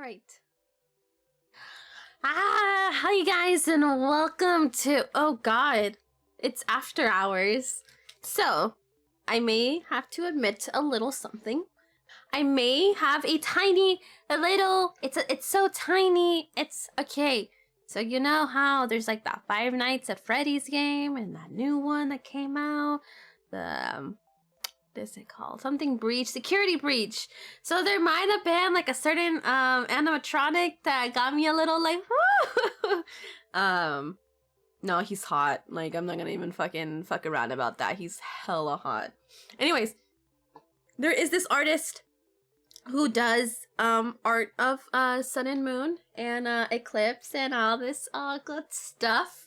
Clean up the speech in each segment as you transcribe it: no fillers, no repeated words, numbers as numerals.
Alright. Hi you guys and welcome to, oh god, it's after hours. So, I may have to admit a little something. I may have it's so tiny, it's okay. So you know how there's like that Five Nights at Freddy's game and that new one that came out? What is it called? Something breach, security breach. So there might have been like a certain animatronic that got me a little like, woo! No, he's hot. Like, I'm not gonna even fuck around about that. He's hella hot. Anyways, there is this artist who does art of sun and moon and eclipse and all this good stuff.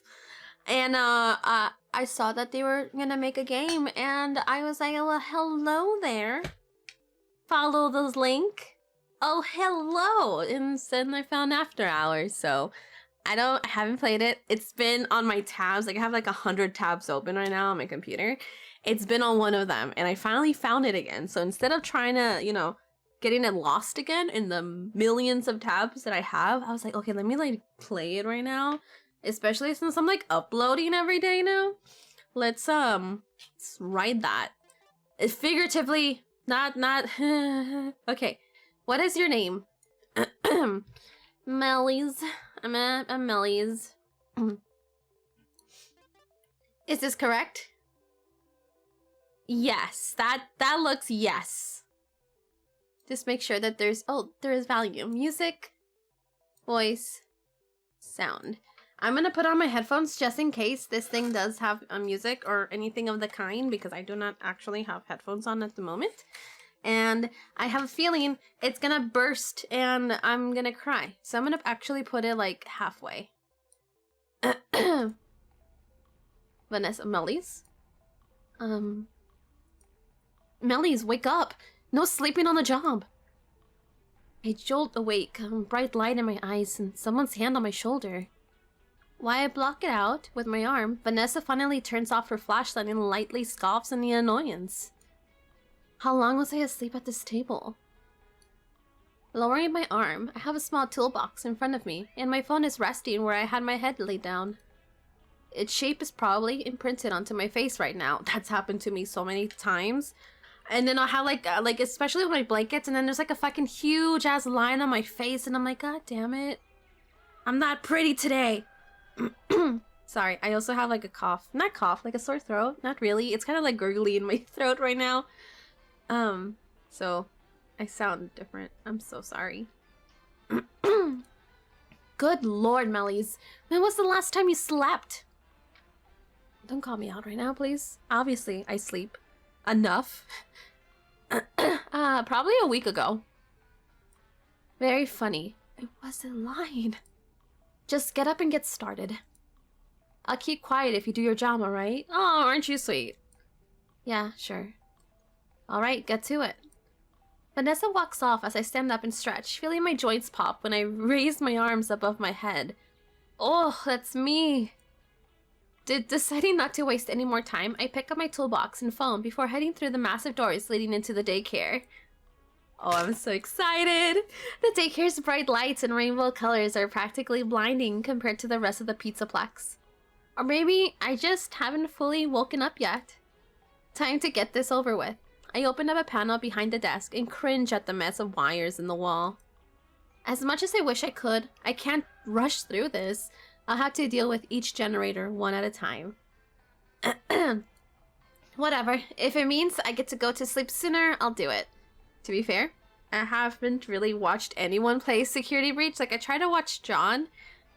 And I saw that they were gonna make a game I was like, well, hello there. Follow the link. Oh, hello. And then I found After Hours, so I haven't played it. It's been on my tabs. Like, I have like 100 tabs open right now on my computer. It's been on one of them and I finally found it again. So instead of trying to, you know, getting it lost again in the millions of tabs that I have, I was like, okay, let me like play it right now. Especially since I'm like uploading every day now. Let's ride that. It's figuratively, not okay. What is your name? MeliZ. I'm MeliZ. Is this correct? Yes, that looks yes. Just make sure that there is value. Music, voice, sound. I'm gonna put on my headphones just in case this thing does have music or anything of the kind, because I do not actually have headphones on at the moment. And I have a feeling it's gonna burst and I'm gonna cry. So I'm gonna actually put it like halfway. Vanessa, MeliZ? MeliZ, wake up! No sleeping on the job! I jolt awake, bright light in my eyes and someone's hand on my shoulder. While I block it out with my arm, Vanessa finally turns off her flashlight and lightly scoffs in the annoyance. How long was I asleep at this table? Lowering my arm, I have a small toolbox in front of me, and my phone is resting where I had my head laid down. Its shape is probably imprinted onto my face right now. That's happened to me so many times. And then I'll have like especially with my blankets, and then there's like a fucking huge ass line on my face, and I'm like, god damn it. I'm not pretty today. Sorry, I also have like a cough. Not cough, like a sore throat. Not really. It's kind of like gurgly in my throat right now. So I sound different. I'm so sorry. Good lord, MeliZ. When was the last time you slept? Don't call me out right now, please. Obviously, I sleep enough. Probably a week ago. Very funny. I wasn't lying. Just get up and get started. I'll keep quiet if you do your job, alright? Oh, aren't you sweet? Yeah, sure. Alright, get to it. Vanessa walks off as I stand up and stretch, feeling my joints pop when I raise my arms above my head. Oh, that's me. Deciding not to waste any more time, I pick up my toolbox and phone before heading through the massive doors leading into the daycare. Oh, I'm so excited! The daycare's bright lights and rainbow colors are practically blinding compared to the rest of the pizzaplex. Or maybe I just haven't fully woken up yet. Time to get this over with. I open up a panel behind the desk and cringe at the mess of wires in the wall. As much as I wish I could, I can't rush through this. I'll have to deal with each generator one at a time. Whatever. If it means I get to go to sleep sooner, I'll do it. To be fair, I haven't really watched anyone play Security Breach. Like, I tried to watch John,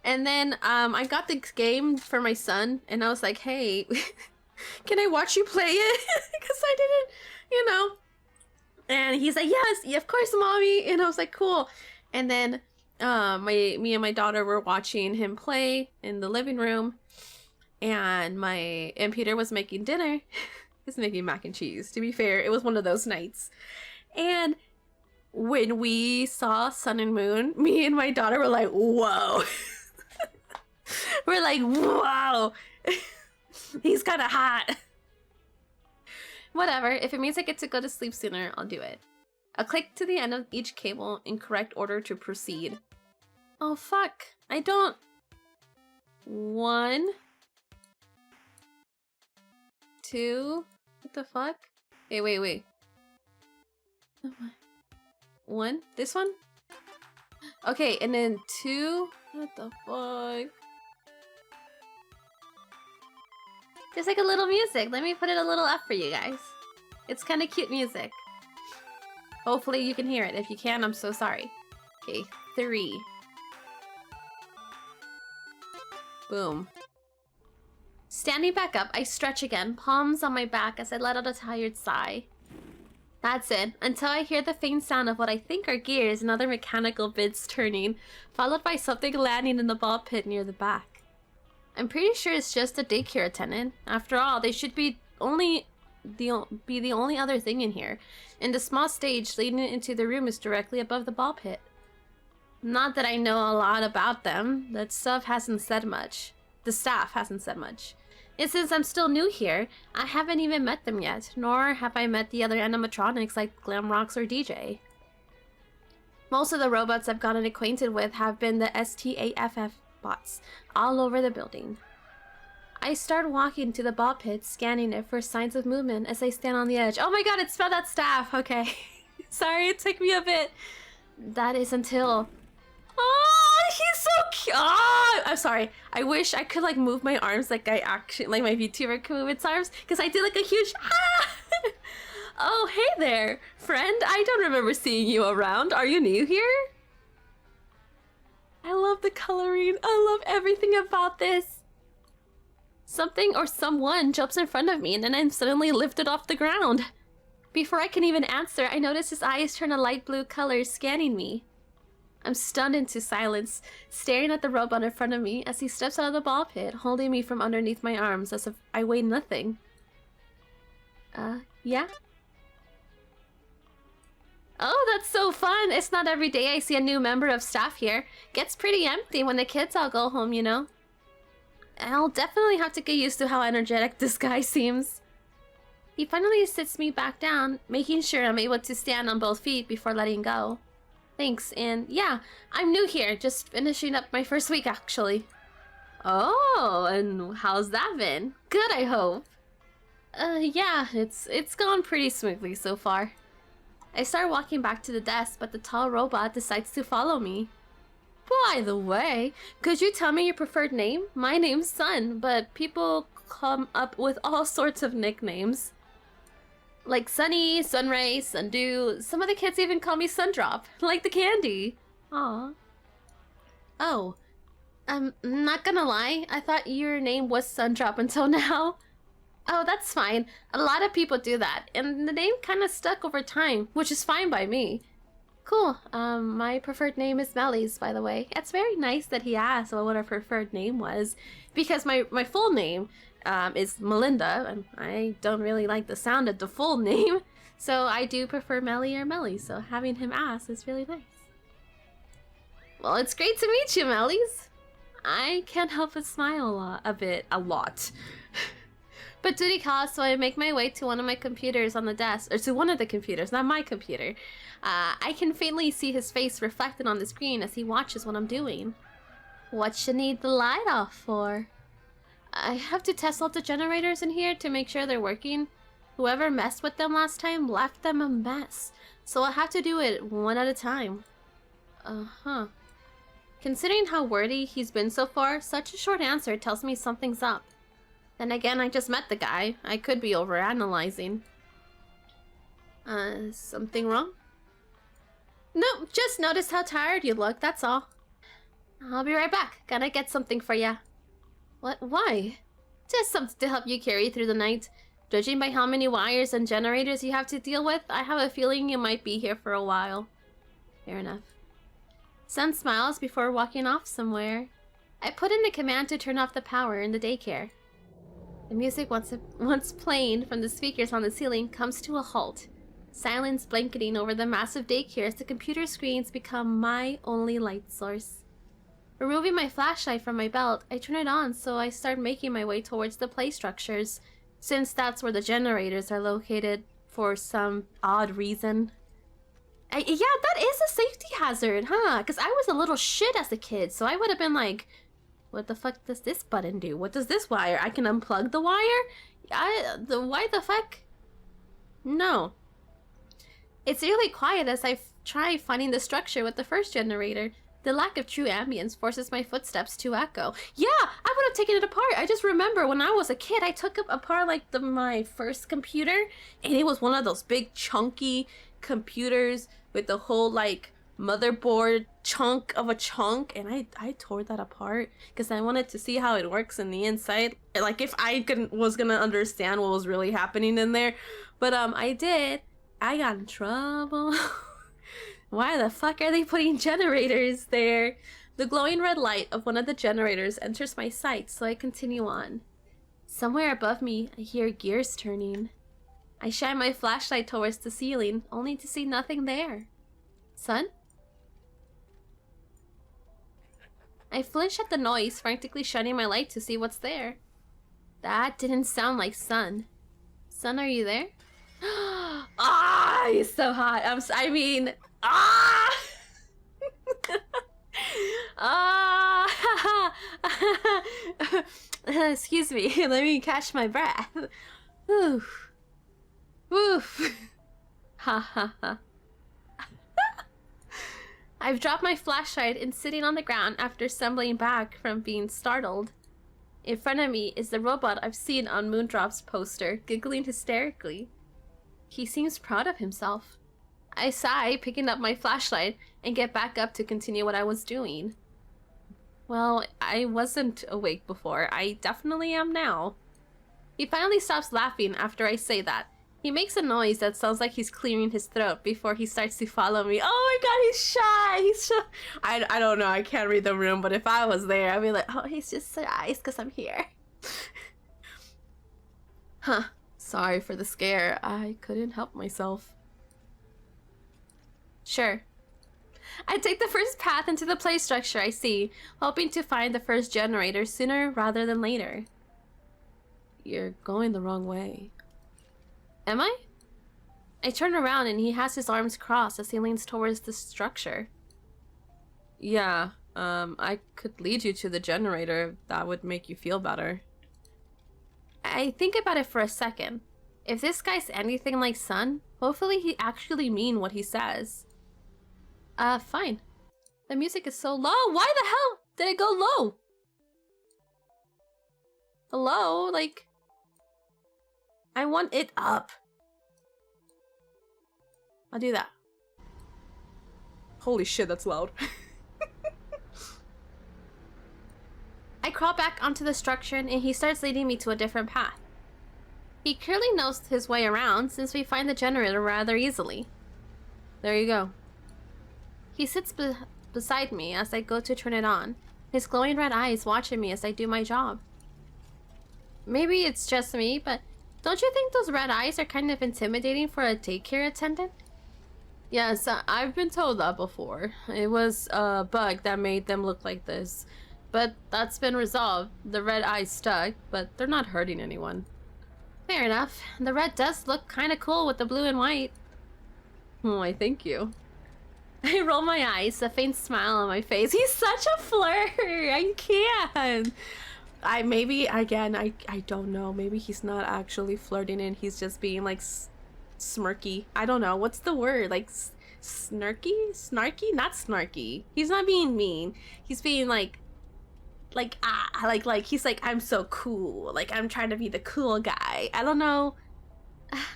and then I got the game for my son, and I was like, hey, can I watch you play it? Because I didn't, you know. And he's like, yes, of course, mommy. And I was like, cool. And then me and my daughter were watching him play in the living room, and Peter was making dinner. He's making mac and cheese. To be fair, it was one of those nights. And when we saw Sun and Moon, me and my daughter were like, whoa. We're like, whoa. He's kind of hot. Whatever. If it means I get to go to sleep sooner, I'll do it. A click to the end of each cable in correct order to proceed. Oh fuck. I don't... 1... 2... What the fuck? Hey, wait. 1? This one? Okay, and then 2... What the fuck? There's like a little music. Let me put it a little up for you guys. It's kind of cute music. Hopefully you can hear it. If you can, I'm so sorry. Okay, 3. Boom. Standing back up, I stretch again, palms on my back as I let out a tired sigh. That's it, until I hear the faint sound of what I think are gears and other mechanical bits turning, followed by something landing in the ball pit near the back. I'm pretty sure it's just a daycare attendant. After all, they should be the only other thing in here, and the small stage leading into the room is directly above the ball pit. Not that I know a lot about them. The staff hasn't said much. And since I'm still new here, I haven't even met them yet, nor have I met the other animatronics like Glamrox or DJ. Most of the robots I've gotten acquainted with have been the STAFF bots, all over the building. I start walking to the ball pit, scanning it for signs of movement as I stand on the edge. Oh my god, it spelled out staff! Okay. Sorry, it took me a bit. That is until... Oh, he's so cute! Oh, I'm sorry. I wish I could like move my arms like I actually, like my VTuber could move its arms, because I did like a huge ah! Oh, hey there, friend. I don't remember seeing you around. Are you new here? I love the coloring. I love everything about this. Something or someone jumps in front of me and then I'm suddenly lifted off the ground. Before I can even answer, I notice his eyes turn a light blue color, scanning me. I'm stunned into silence, staring at the robot in front of me as he steps out of the ball pit, holding me from underneath my arms as if I weigh nothing. Yeah? Oh, that's so fun! It's not every day I see a new member of staff here. Gets pretty empty when the kids all go home, you know? I'll definitely have to get used to how energetic this guy seems. He finally sits me back down, making sure I'm able to stand on both feet before letting go. Thanks, and yeah, I'm new here, just finishing up my first week actually. Oh, and how's that been? Good, I hope. Yeah, it's gone pretty smoothly so far. I start walking back to the desk, but the tall robot decides to follow me. By the way, could you tell me your preferred name? My name's Sun, but people come up with all sorts of nicknames. Like Sunny, Sunray, Sundew. Some of the kids even call me Sundrop, like the candy. Aw. Oh. I'm not gonna lie, I thought your name was Sundrop until now. Oh, that's fine. A lot of people do that, and the name kind of stuck over time, which is fine by me. Cool. My preferred name is MeliZ, by the way. It's very nice that he asked what our preferred name was, because my full name is Melinda, and I don't really like the sound of the full name, so I do prefer Meli or Meli, so having him ask is really nice. Well, it's great to meet you, MeliZ. I can't help but smile a lot. But duty calls, so I make my way to one of my computers on the desk, or to one of the computers, not my computer. I can faintly see his face reflected on the screen as he watches what I'm doing. What you need the light off for? I have to test all the generators in here to make sure they're working. Whoever messed with them last time left them a mess, so I'll have to do it one at a time. Uh-huh. Considering how wordy he's been so far, such a short answer tells me something's up. Then again, I just met the guy. I could be overanalyzing. Something wrong? Nope, just noticed how tired you look, that's all. I'll be right back. Gotta get something for ya. What? Why? Just something to help you carry through the night. Judging by how many wires and generators you have to deal with, I have a feeling you might be here for a while. Fair enough. Sun smiles before walking off somewhere. I put in a command to turn off the power in the daycare. The music, once playing from the speakers on the ceiling, comes to a halt. Silence blanketing over the massive daycare as the computer screens become my only light source. Removing my flashlight from my belt, I turn it on so I start making my way towards the play structures, since that's where the generators are located for some odd reason. Yeah, that is a safety hazard, huh? Because I was a little shit as a kid, so I would have been like, what the fuck does this button do? What does this wire? I can unplug the wire? Why the fuck? No. It's really quiet as I try finding the structure with the first generator. The lack of true ambience forces my footsteps to echo. Yeah, I would have taken it apart. I just remember when I was a kid, I took apart like my first computer, and it was one of those big chunky computers with the whole like motherboard chunk of a chunk, and I tore that apart because I wanted to see how it works in the inside, like if I was gonna understand what was really happening in there. But I did. I got in trouble. Why the fuck are they putting generators there? The glowing red light of one of the generators enters my sight, so I continue on. Somewhere above me, I hear gears turning. I shine my flashlight towards the ceiling, only to see nothing there. Sun? I flinch at the noise, frantically shining my light to see what's there. That didn't sound like Sun. Sun, are you there? Ah, he's so hot. I mean, ah! Ah! Excuse me, let me catch my breath. Oof. Oof. Ha ha ha. I've dropped my flashlight and sitting on the ground after stumbling back from being startled. In front of me is the robot I've seen on Moondrop's poster, giggling hysterically. He seems proud of himself. I sigh, picking up my flashlight, and get back up to continue what I was doing. Well, I wasn't awake before. I definitely am now. He finally stops laughing after I say that. He makes a noise that sounds like he's clearing his throat before he starts to follow me. Oh my god, he's shy! He's shy. I don't know, I can't read the room, but if I was there, I'd be like, oh, he's just shy because I'm here. Huh. Sorry for the scare. I couldn't help myself. Sure. I take the first path into the play structure I see, hoping to find the first generator sooner rather than later. You're going the wrong way. Am I? I turn around and he has his arms crossed as he leans towards the structure. Yeah, I could lead you to the generator if that would make you feel better. I think about it for a second. If this guy's anything like Sun, hopefully he actually mean what he says. Fine. The music is so low. Why the hell did it go low? Hello? Like, I want it up. I'll do that. Holy shit, that's loud. I crawl back onto the structure and he starts leading me to a different path. He clearly knows his way around since we find the generator rather easily. There you go. He sits beside me as I go to turn it on, his glowing red eyes watching me as I do my job. Maybe it's just me, but don't you think those red eyes are kind of intimidating for a daycare attendant? Yes, I've been told that before. It was a bug that made them look like this. But that's been resolved. The red eyes stuck, but they're not hurting anyone. Fair enough. The red does look kind of cool with the blue and white. Why, thank you. I roll my eyes, a faint smile on my face. He's such a flirt! I can't! I don't know. Maybe he's not actually flirting and he's just being like smirky. I don't know. What's the word? Like snarky? Snarky? Not snarky. He's not being mean. He's being like he's like, I'm so cool. Like, I'm trying to be the cool guy. I don't know.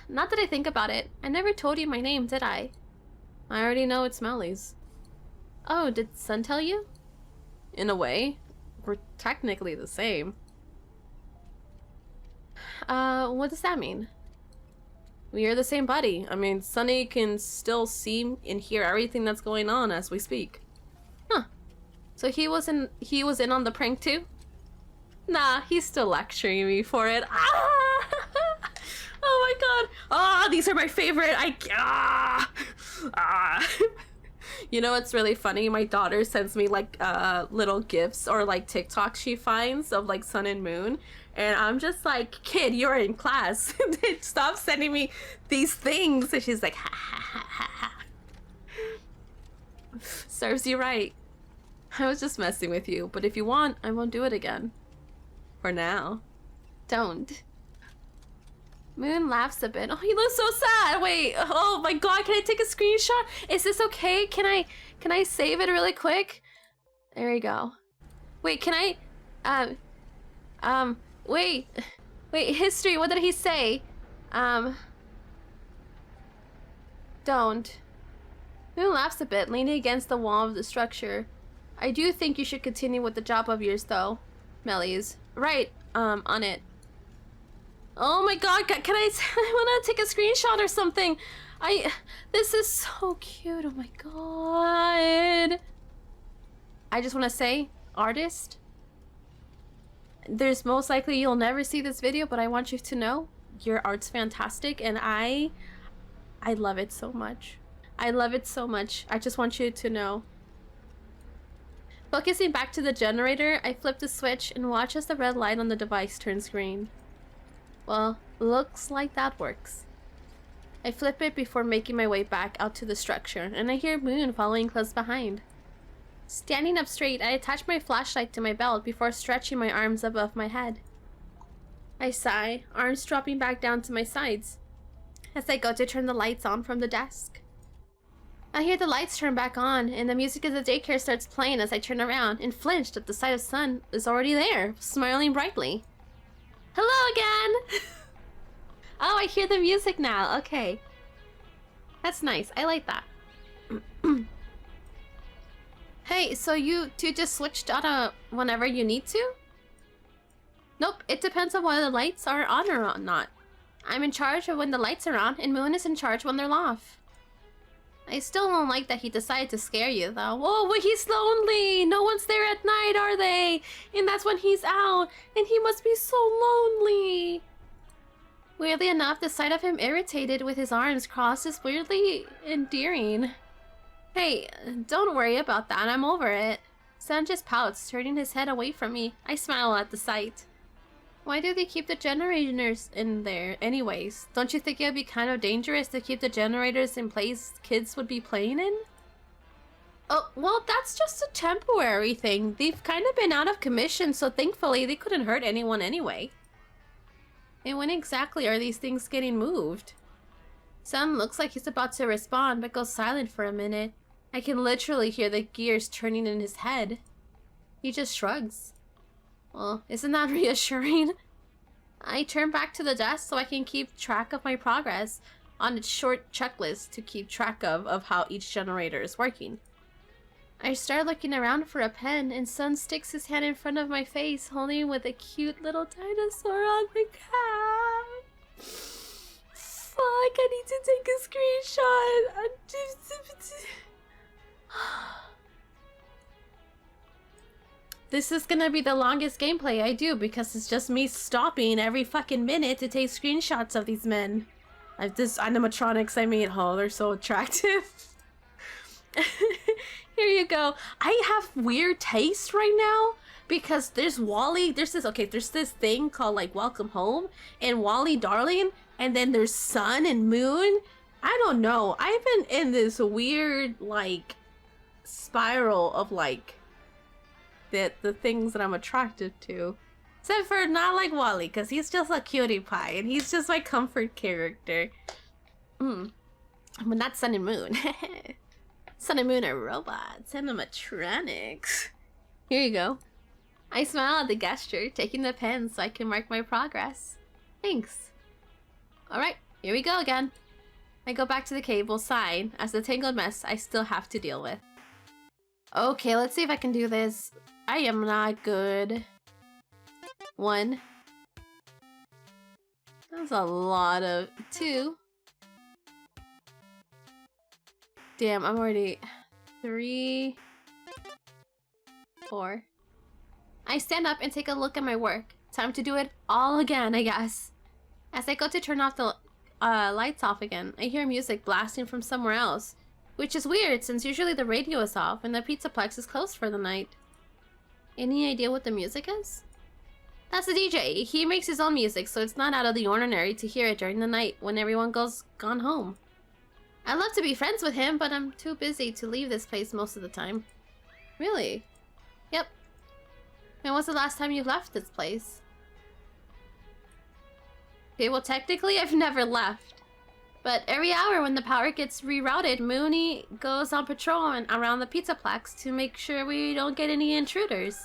Not that I think about it. I never told you my name, did I? I already know it's MeliZ. Oh, did Sun tell you? In a way. We're technically the same. What does that mean? We are the same body. I mean, Sunny can still see and hear everything that's going on as we speak. Huh. So he was in on the prank too? Nah, he's still lecturing me for it. Ah! Oh my god. Ah, these are my favorite. You know what's really funny? My daughter sends me like little gifs or like TikToks she finds of like sun and moon. And I'm just like, kid, you're in class. Stop sending me these things. And she's like, ha ha ha ha ha. Serves you right. I was just messing with you, but if you want, I won't do it again. For now. Don't. Moon laughs a bit. Oh, he looks so sad. Wait. Oh my god, can I take a screenshot? Is this okay? Can I save it really quick? There you go. Wait, can I wait. Wait, history, what did he say? Don't. Moon laughs a bit, leaning against the wall of the structure. I do think you should continue with the job of yours, though. MeliZ. Right, on it. Oh my god, can I wanna take a screenshot or something? This is so cute, oh my god. I just wanna say, artist, there's most likely you'll never see this video, but I want you to know your art's fantastic, and I love it so much. I love it so much. I just want you to know. Focusing back to the generator, I flip the switch and watch as the red light on the device turns green. Well, looks like that works. I flip it before making my way back out to the structure, and I hear Moon following close behind. Standing up straight, I attach my flashlight to my belt before stretching my arms above my head. I sigh, arms dropping back down to my sides, as I go to turn the lights on from the desk. I hear the lights turn back on, and the music of the daycare starts playing as I turn around and flinched at the sight of Sun is already there, smiling brightly. Hello again! Oh, I hear the music now. Okay. That's nice. I like that. Hey, so you two just switched out whenever you need to? Nope, it depends on whether the lights are on or not. I'm in charge of when the lights are on, and Moon is in charge when they're off. I still don't like that he decided to scare you, though. Whoa, but he's lonely! No one's there at night, are they? And that's when he's out, and he must be so lonely! Weirdly enough, the sight of him irritated with his arms crossed is weirdly endearing. Hey, don't worry about that, I'm over it. Sun just pouts, turning his head away from me. I smile at the sight. Why do they keep the generators in there anyways? Don't you think it would be kind of dangerous to keep the generators in place kids would be playing in? Oh, well, that's just a temporary thing. They've kind of been out of commission, so thankfully they couldn't hurt anyone anyway. And when exactly are these things getting moved? Sun looks like he's about to respond, but goes silent for a minute. I can literally hear the gears turning in his head. He just shrugs. Well, isn't that reassuring? I turn back to the desk so I can keep track of my progress on its short checklist to keep track of how each generator is working. I start looking around for a pen, and Sun sticks his hand in front of my face, holding with a cute little dinosaur on the cap. Fuck, I need to take a screenshot. This is gonna be the longest gameplay I do because it's just me stopping every fucking minute to take screenshots of these men. This animatronics I made, oh, they're so attractive. Here you go. I have weird taste right now because there's Wally, there's this thing called like Welcome Home and Wally Darling, and then there's Sun and Moon. I don't know. I've been in this weird like spiral of like the things that I'm attracted to. Except for not like Wally, because he's just a cutie pie and he's just my comfort character. But not Sun and Moon. Sun and Moon are robots, animatronics. Here you go. I smile at the gesture, taking the pen so I can mark my progress. Thanks. Alright, here we go again. I go back to the cable side as the tangled mess I still have to deal with. Okay, let's see if I can do this. I am not good. 1. That's a lot of 2. Damn, I'm already 3, 4. I stand up and take a look at my work. Time to do it all again, I guess. As I go to turn off the lights off again, I hear music blasting from somewhere else, which is weird since usually the radio is off and the Pizzaplex is closed for the night. Any idea what the music is? That's the DJ. He makes his own music, so it's not out of the ordinary to hear it during the night when everyone gone home. I'd love to be friends with him, but I'm too busy to leave this place most of the time. Really? Yep. When was the last time you left this place? Okay, well technically I've never left. But every hour when the power gets rerouted, Mooney goes on patrol and around the Pizzaplex to make sure we don't get any intruders.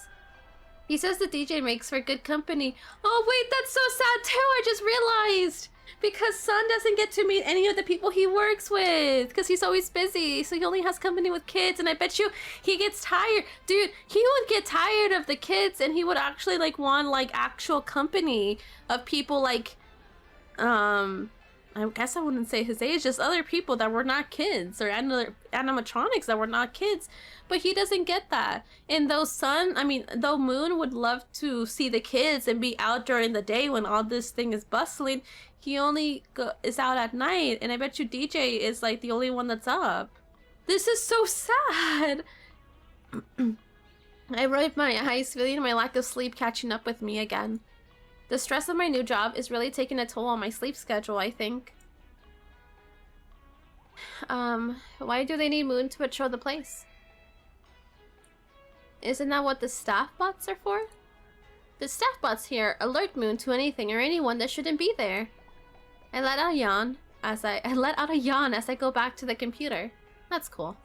He says the DJ makes for good company. Oh wait, that's so sad too, I just realized! Because Sun doesn't get to meet any of the people he works with, because he's always busy, so he only has company with kids, and I bet you he gets tired. Dude, he would get tired of the kids, and he would actually, like, want, like, actual company of people, like, I guess I wouldn't say his age, just other people that were not kids, or animatronics that were not kids, but he doesn't get that. And though Moon would love to see the kids and be out during the day when all this thing is bustling, he only is out at night, and I bet you DJ is like the only one that's up. This is so sad. I rubbed my eyes, feeling my lack of sleep catching up with me again. The stress of my new job is really taking a toll on my sleep schedule, I think. Why do they need Moon to patrol the place? Isn't that what the staff bots are for? The staff bots here alert Moon to anything or anyone that shouldn't be there. I let out a yawn as I go back to the computer. That's cool.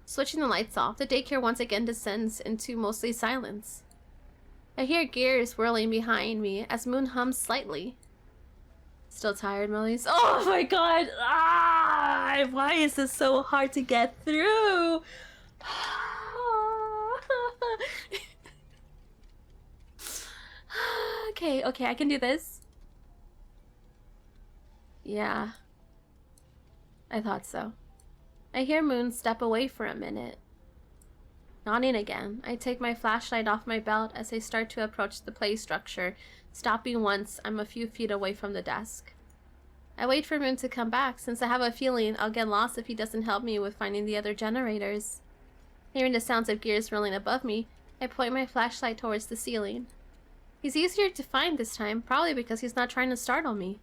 Switching the lights off, the daycare once again descends into mostly silence. I hear gears whirling behind me as Moon hums slightly. Still tired, MeliZ? Oh my god! Ah! Why is this so hard to get through? Okay, I can do this. Yeah. I thought so. I hear Moon step away for a minute. Nodding again, I take my flashlight off my belt as I start to approach the play structure, stopping once I'm a few feet away from the desk. I wait for Moon to come back, since I have a feeling I'll get lost if he doesn't help me with finding the other generators. Hearing the sounds of gears rolling above me, I point my flashlight towards the ceiling. He's easier to find this time, probably because he's not trying to startle me.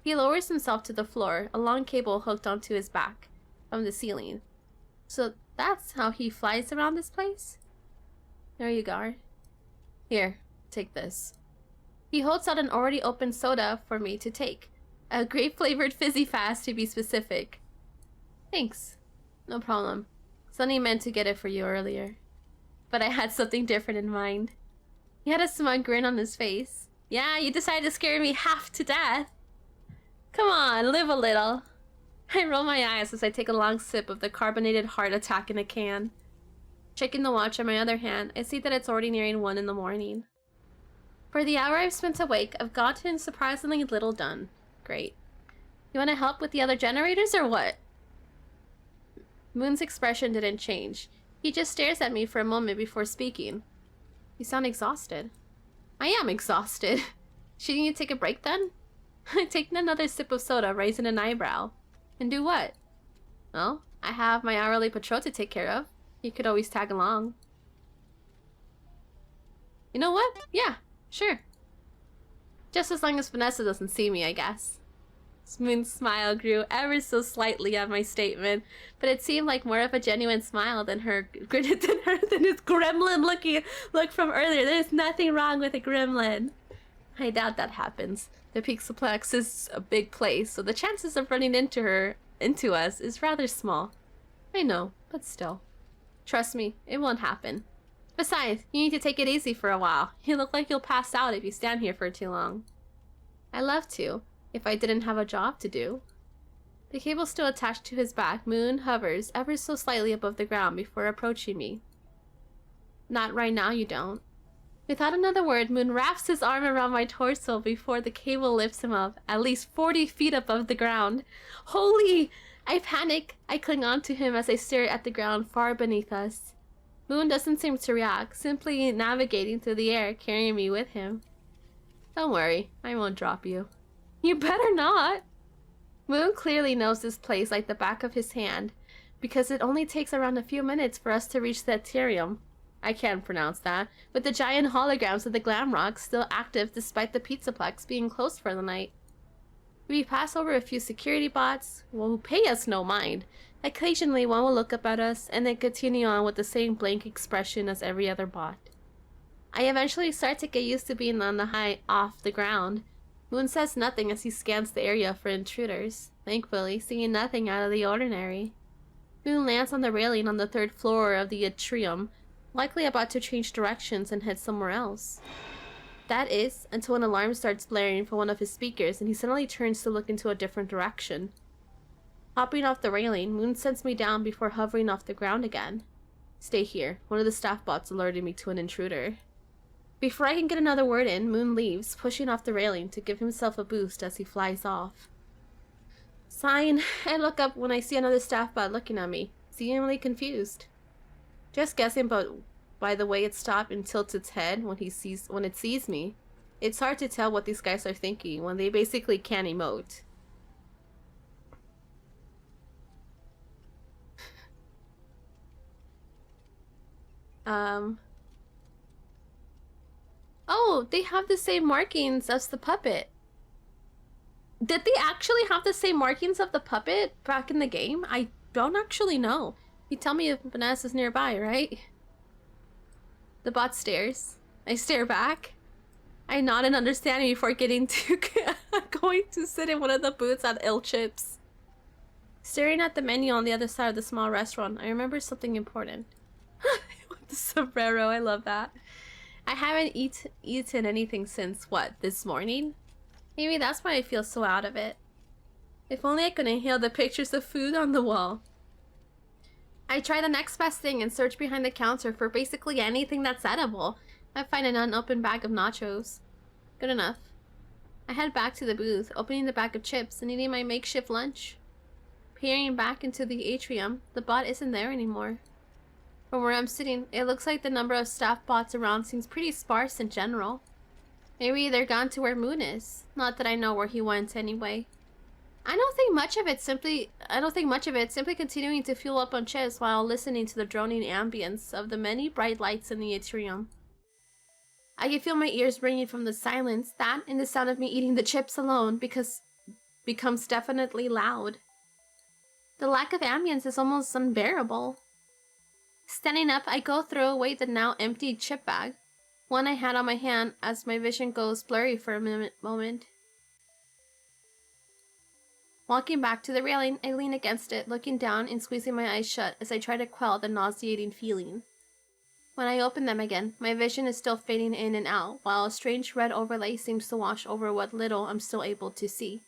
He lowers himself to the floor, a long cable hooked onto his back, from the ceiling. So that's how he flies around this place? There you go. Here, take this. He holds out an already opened soda for me to take. A grape-flavored fizzy fast, to be specific. Thanks. No problem. Sunny meant to get it for you earlier. But I had something different in mind. He had a smug grin on his face. Yeah, you decided to scare me half to death. Come on, live a little. I roll my eyes as I take a long sip of the carbonated heart attack in a can. Checking the watch on my other hand, I see that it's already nearing 1 in the morning. For the hour I've spent awake, I've gotten surprisingly little done. Great. You want to help with the other generators or what? Moon's expression didn't change. He just stares at me for a moment before speaking. You sound exhausted. I am exhausted. Shouldn't you take a break then? Taking another sip of soda, raising an eyebrow. And do what? Well, I have my hourly patrol to take care of. You could always tag along. You know what? Yeah, sure. Just as long as Vanessa doesn't see me, I guess. Moon's smile grew ever so slightly at my statement, but it seemed like more of a genuine smile than his gremlin look from earlier. There's nothing wrong with a gremlin. I doubt that happens. The Pizzaplex is a big place, so the chances of running into us is rather small. I know, but still. Trust me, it won't happen. Besides, you need to take it easy for a while. You look like you'll pass out if you stand here for too long. I'd love to, if I didn't have a job to do. The cable still attached to his back, Moon hovers ever so slightly above the ground before approaching me. Not right now, you don't. Without another word, Moon wraps his arm around my torso before the cable lifts him up, at least 40 feet above the ground. Holy! I panic. I cling on to him as I stare at the ground far beneath us. Moon doesn't seem to react, simply navigating through the air, carrying me with him. Don't worry, I won't drop you. You better not! Moon clearly knows this place like the back of his hand, because it only takes around a few minutes for us to reach the Ethereum. I can't pronounce that, with the giant holograms of the Glam Rocks still active despite the Pizzaplex being closed for the night. We pass over a few security bots, who pay us no mind. Occasionally one will look up at us and then continue on with the same blank expression as every other bot. I eventually start to get used to being on the high off the ground. Moon says nothing as he scans the area for intruders, thankfully seeing nothing out of the ordinary. Moon lands on the railing on the 3rd floor of the atrium, likely about to change directions and head somewhere else. That is, until an alarm starts blaring from one of his speakers and he suddenly turns to look into a different direction. Hopping off the railing, Moon sends me down before hovering off the ground again. Stay here. One of the staff bots alerted me to an intruder. Before I can get another word in, Moon leaves, pushing off the railing to give himself a boost as he flies off. Sighing, I look up when I see another staff bot looking at me, seemingly confused. Just guessing, but by the way it stopped and tilts its head when it sees me, it's hard to tell what these guys are thinking when they basically can't emote. Oh, they have the same markings as the puppet. Did they actually have the same markings of the puppet back in the game? I don't actually know. You tell me if Vanessa's nearby, right? The bot stares. I stare back. I nod in understanding before getting to going to sit in one of the booths at Il Chips. Staring at the menu on the other side of the small restaurant, I remember something important. With the sombrero, I love that. I haven't eaten anything since, what, this morning? Maybe that's why I feel so out of it. If only I could inhale the pictures of food on the wall. I try the next best thing and search behind the counter for basically anything that's edible. I find an unopened bag of nachos. Good enough. I head back to the booth, opening the bag of chips and eating my makeshift lunch. Peering back into the atrium, the bot isn't there anymore. From where I'm sitting, it looks like the number of staff bots around seems pretty sparse in general. Maybe they're gone to where Moon is. Not that I know where he went anyway. I don't think much of it simply continuing to fuel up on chips while listening to the droning ambience of the many bright lights in the atrium. I can feel my ears ringing from the silence that, and the sound of me eating the chips alone, becomes definitely loud. The lack of ambience is almost unbearable. Standing up, I go throw away the now emptied chip bag, one I had on my hand, as my vision goes blurry for a moment. Walking back to the railing, I lean against it, looking down and squeezing my eyes shut as I try to quell the nauseating feeling. When I open them again, my vision is still fading in and out, while a strange red overlay seems to wash over what little I'm still able to see.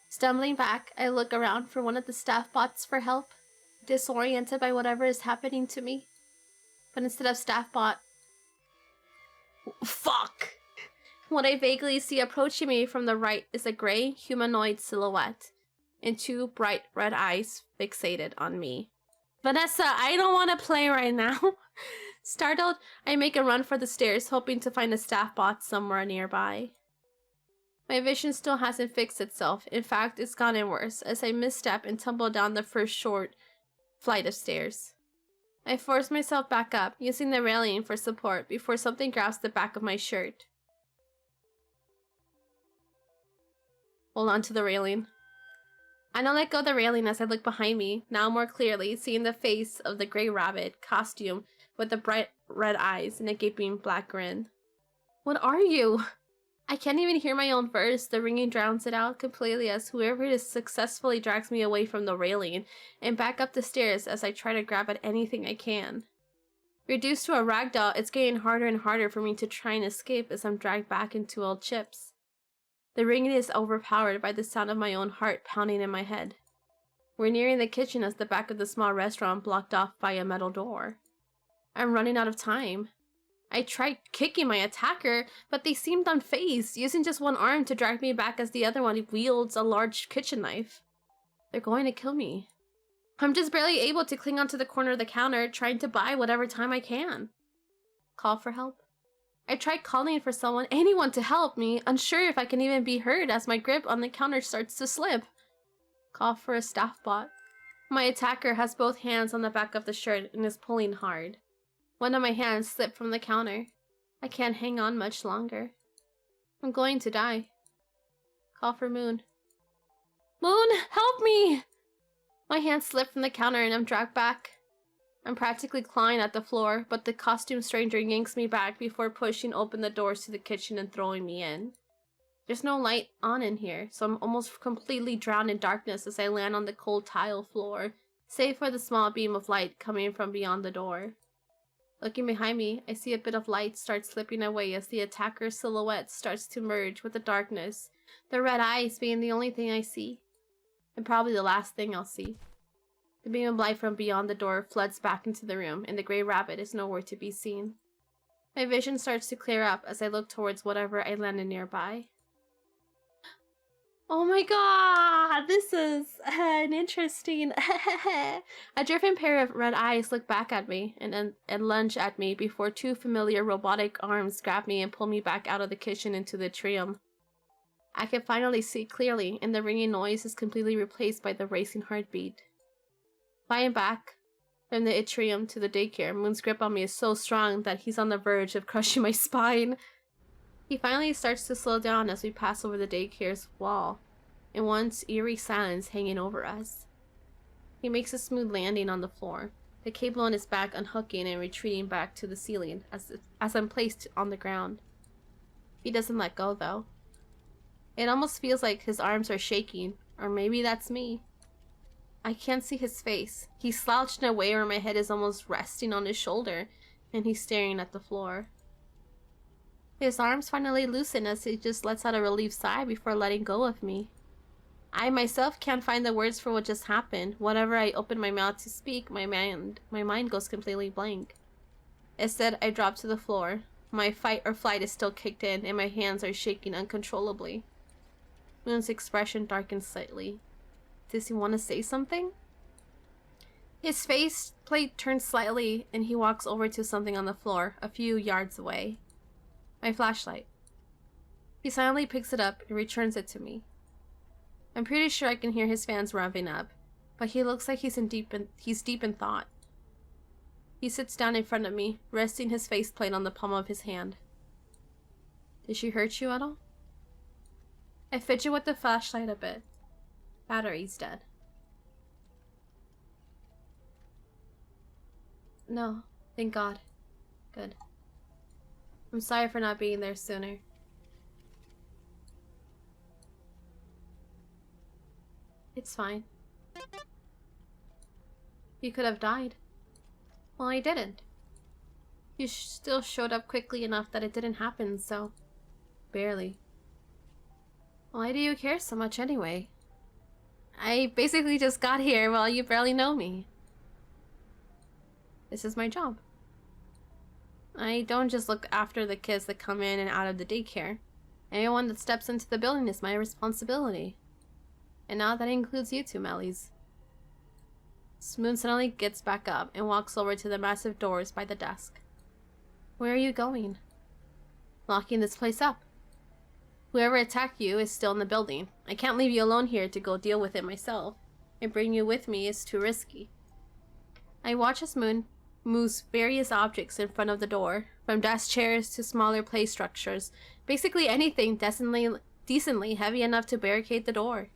Stumbling back, I look around for one of the staff bots for help, disoriented by whatever is happening to me. But instead of staff bot... Fuck! What I vaguely see approaching me from the right is a gray, humanoid silhouette, and 2 bright red eyes fixated on me. Vanessa, I don't want to play right now. Startled, I make a run for the stairs, hoping to find a staff bot somewhere nearby. My vision still hasn't fixed itself. In fact, it's gotten worse, as I misstep and tumble down the first short flight of stairs. I force myself back up, using the railing for support, before something grabs the back of my shirt. Hold on to the railing. I don't let go of the railing as I look behind me, now more clearly, seeing the face of the gray rabbit costume with the bright red eyes and a gaping black grin. What are you? I can't even hear my own verse. The ringing drowns it out completely as whoever it is successfully drags me away from the railing and back up the stairs as I try to grab at anything I can. Reduced to a ragdoll, it's getting harder and harder for me to try and escape as I'm dragged back into old chips. The ringing is overpowered by the sound of my own heart pounding in my head. We're nearing the kitchen as the back of the small restaurant blocked off by a metal door. I'm running out of time. I tried kicking my attacker, but they seemed unfazed, using just one arm to drag me back as the other one wields a large kitchen knife. They're going to kill me. I'm just barely able to cling onto the corner of the counter, trying to buy whatever time I can. Call for help? I tried calling for someone, anyone to help me, unsure if I can even be heard as my grip on the counter starts to slip. Call for a staff bot. My attacker has both hands on the back of the shirt and is pulling hard. One of my hands slipped from the counter. I can't hang on much longer. I'm going to die. call for Moon. Moon, help me! My hands slip from the counter and I'm dragged back. I'm practically clawing at the floor, but the costume stranger yanks me back before pushing open the doors to the kitchen and throwing me in. There's no light on in here, so I'm almost completely drowned in darkness as I land on the cold tile floor, save for the small beam of light coming from beyond the door. Looking behind me, I see a bit of light start slipping away as the attacker's silhouette starts to merge with the darkness, the red eyes being the only thing I see. And probably the last thing I'll see. The beam of light from beyond the door floods back into the room, and the gray rabbit is nowhere to be seen. My vision starts to clear up as I look towards whatever I landed nearby. Oh my god, this is an interesting... A driven pair of red eyes look back at me and lunge at me before two familiar robotic arms grab me and pull me back out of the kitchen into the atrium. I can finally see clearly, and the ringing noise is completely replaced by the racing heartbeat. Flying back from the atrium to the daycare, Moon's grip on me is so strong that he's on the verge of crushing my spine. He finally starts to slow down as we pass over the daycare's wall, and once eerie silence hanging over us. He makes a smooth landing on the floor, the cable on his back unhooking and retreating back to the ceiling as I'm placed on the ground. He doesn't let go, though. It almost feels like his arms are shaking, or maybe that's me. I can't see his face. He's slouched in a way where my head is almost resting on his shoulder, and he's staring at the floor. His arms finally loosen as he just lets out a relieved sigh before letting go of me. I myself can't find the words for what just happened. Whenever I open my mouth to speak, my mind goes completely blank. Instead, I drop to the floor. My fight or flight is still kicked in, and my hands are shaking uncontrollably. Moon's expression darkens slightly. Does he want to say something? His face plate turns slightly, and he walks over to something on the floor, a few yards away. My flashlight. He silently picks it up and returns it to me. I'm pretty sure I can hear his fans revving up, but he looks like he's deep in thought. He sits down in front of me, resting his faceplate on the palm of his hand. Did she hurt you at all? I fidget with the flashlight a bit. Battery's dead. No, thank God. Good. I'm sorry for not being there sooner. It's fine. You could have died. Well, I didn't. You still showed up quickly enough that it didn't happen, so... Barely. Why do you care so much anyway? I basically just got here while you barely know me. This is my job. I don't just look after the kids that come in and out of the daycare. Anyone that steps into the building is my responsibility. And now that includes you two, MeliZ. Moon suddenly gets back up and walks over to the massive doors by the desk. Where are you going? Locking this place up. Whoever attacked you is still in the building. I can't leave you alone here to go deal with it myself. And bring you with me is too risky. I watch as Moon moves various objects in front of the door, from desk chairs to smaller play structures. Basically anything decently heavy enough to barricade the door.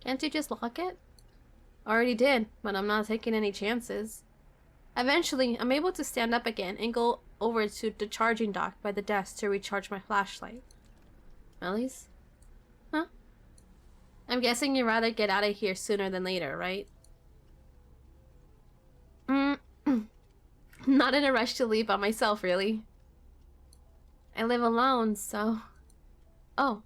Can't you just lock it? Already did, but I'm not taking any chances. Eventually, I'm able to stand up again and go over to the charging dock by the desk to recharge my flashlight. MeliZ? Huh? I'm guessing you'd rather get out of here sooner than later, right? Not in a rush to leave by myself, really. I live alone, so... Oh.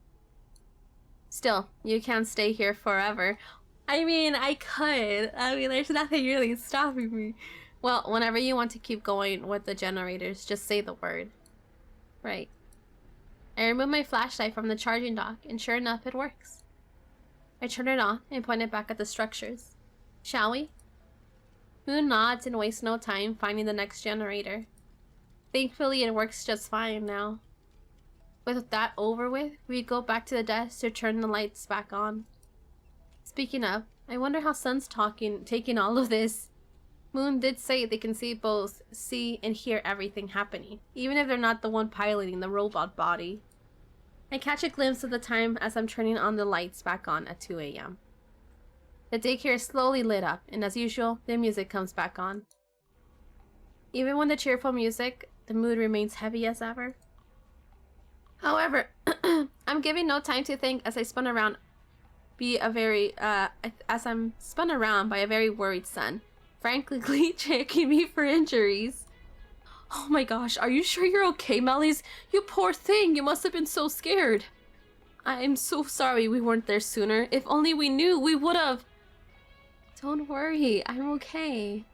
Still, you can't stay here forever. I mean, I could. I mean, there's nothing really stopping me. Well, whenever you want to keep going with the generators, just say the word. Right. I remove my flashlight from the charging dock, and sure enough, it works. I turn it on and point it back at the structures. Shall we? Moon nods and wastes no time finding the next generator. Thankfully, it works just fine now. With that over with, we go back to the desk to turn the lights back on. Speaking of, I wonder how Sun's taking all of this. Moon did say they can see and hear everything happening, even if they're not the one piloting the robot body. I catch a glimpse of the time as I'm turning on the lights back on at 2 a.m. The daycare is slowly lit up, and as usual, the music comes back on. Even with the cheerful music, the mood remains heavy as ever. However, I'm giving no time to think as I'm spun around by a very worried son, frankly checking me for injuries. Oh my gosh, are you sure you're okay, MeliZ? You poor thing, you must have been so scared. I'm so sorry we weren't there sooner. If only we knew, we would have. Don't worry, I'm okay.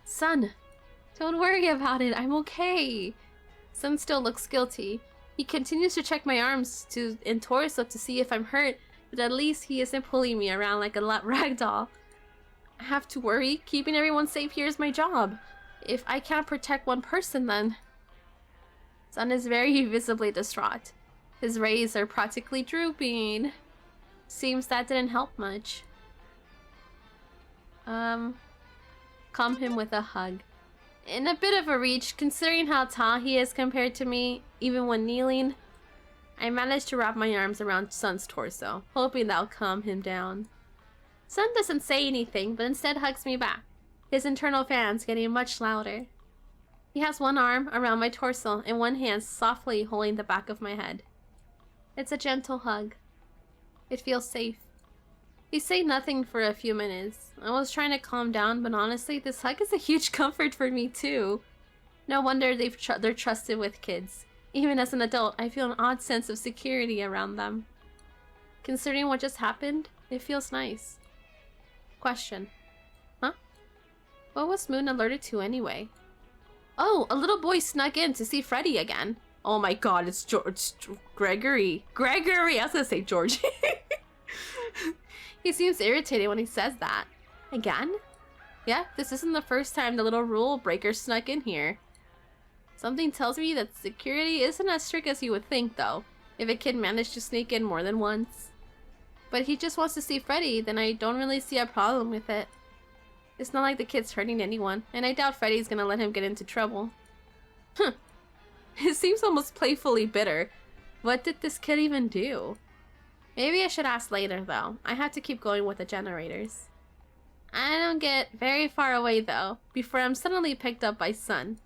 Son, don't worry about it, I'm okay. Son still looks guilty. He continues to check my arms and torso to see if I'm hurt, but at least he isn't pulling me around like a rag doll. I have to worry. Keeping everyone safe here is my job. If I can't protect one person, then... Son is very visibly distraught. His rays are practically drooping. Seems that didn't help much. Calm him with a hug. In a bit of a reach, considering how tall he is compared to me, even when kneeling, I managed to wrap my arms around Son's torso, hoping that'll calm him down. Son doesn't say anything, but instead hugs me back, his internal fans getting much louder. He has one arm around my torso and one hand softly holding the back of my head. It's a gentle hug. It feels safe. He said nothing for a few minutes. I was trying to calm down, but honestly, this hug is a huge comfort for me too. No wonder they're trusted with kids. Even as an adult, I feel an odd sense of security around them. Considering what just happened, it feels nice. Question. Huh? What was Moon alerted to anyway? Oh, a little boy snuck in to see Freddy again. Oh my god, it's Gregory. Gregory! I was gonna say George. He seems irritated when he says that. Again? Yeah, this isn't the first time the little rule breaker snuck in here. Something tells me that security isn't as strict as you would think, though, if a kid managed to sneak in more than once. But if he just wants to see Freddy, then I don't really see a problem with it. It's not like the kid's hurting anyone, and I doubt Freddy's gonna let him get into trouble. Huh. It seems almost playfully bitter. What did this kid even do? Maybe I should ask later, though. I have to keep going with the generators. I don't get very far away, though, before I'm suddenly picked up by Sun.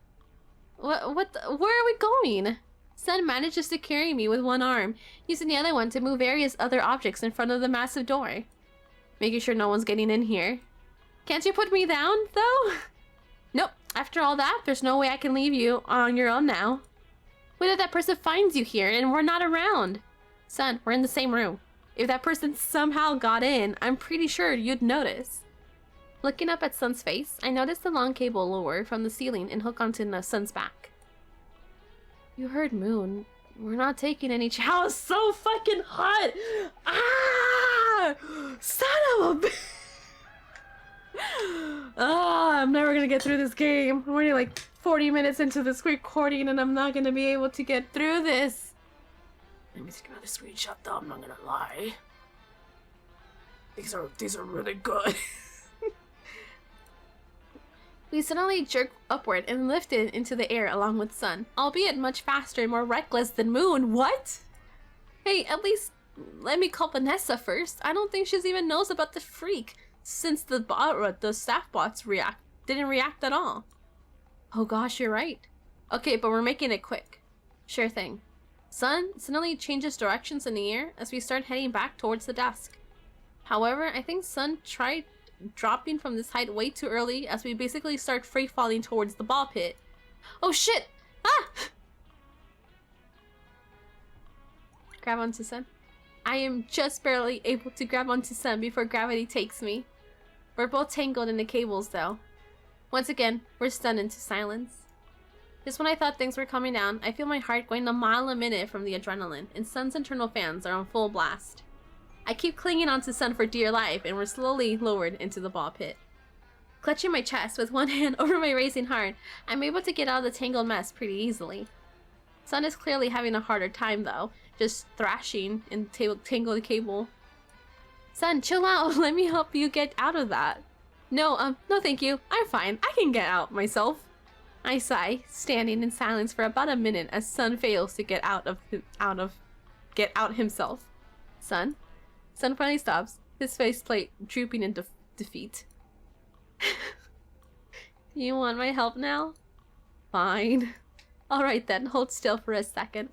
Where are we going? Sun manages to carry me with one arm, using the other one to move various other objects in front of the massive door. Making sure no one's getting in here. Can't you put me down, though? Nope. After all that, there's no way I can leave you on your own now. What if that person finds you here and we're not around? Sun, we're in the same room. If that person somehow got in, I'm pretty sure you'd notice. Looking up at Sun's face, I noticed the long cable lower from the ceiling and hook onto Sun's back. You heard Moon. We're not taking any How it's so fucking hot! Ah! Son of a bitch! Ah, I'm never gonna get through this game. I'm already like 40 minutes into this recording and I'm not gonna be able to get through this. Let me take another screenshot though, I'm not gonna lie. These are really good. We suddenly jerked upward and lifted into the air along with Sun, albeit much faster and more reckless than Moon. What? Hey, at least let me call Vanessa first. I don't think she's even knows about the freak, since the staff bots didn't react at all. Oh gosh, you're right. Okay, but we're making it quick. Sure thing. Sun suddenly changes directions in the air as we start heading back towards the desk. However, I think Sun tried dropping from this height way too early as we basically start free falling towards the ball pit. Oh shit! Ah! Grab onto Sun. I am just barely able to grab onto Sun before gravity takes me. We're both tangled in the cables though. Once again, we're stunned into silence. Just when I thought things were calming down, I feel my heart going a mile a minute from the adrenaline, and Sun's internal fans are on full blast. I keep clinging onto Sun for dear life, and we're slowly lowered into the ball pit. Clutching my chest with one hand over my racing heart, I'm able to get out of the tangled mess pretty easily. Sun is clearly having a harder time though, just thrashing in tangled cable. Sun, chill out, let me help you get out of that. No thank you, I'm fine, I can get out myself. I sigh, standing in silence for about a minute as Sun fails to get out of get out himself. Sun? Sun finally stops, his faceplate drooping in defeat. You want my help now? Fine. Alright then, hold still for a second.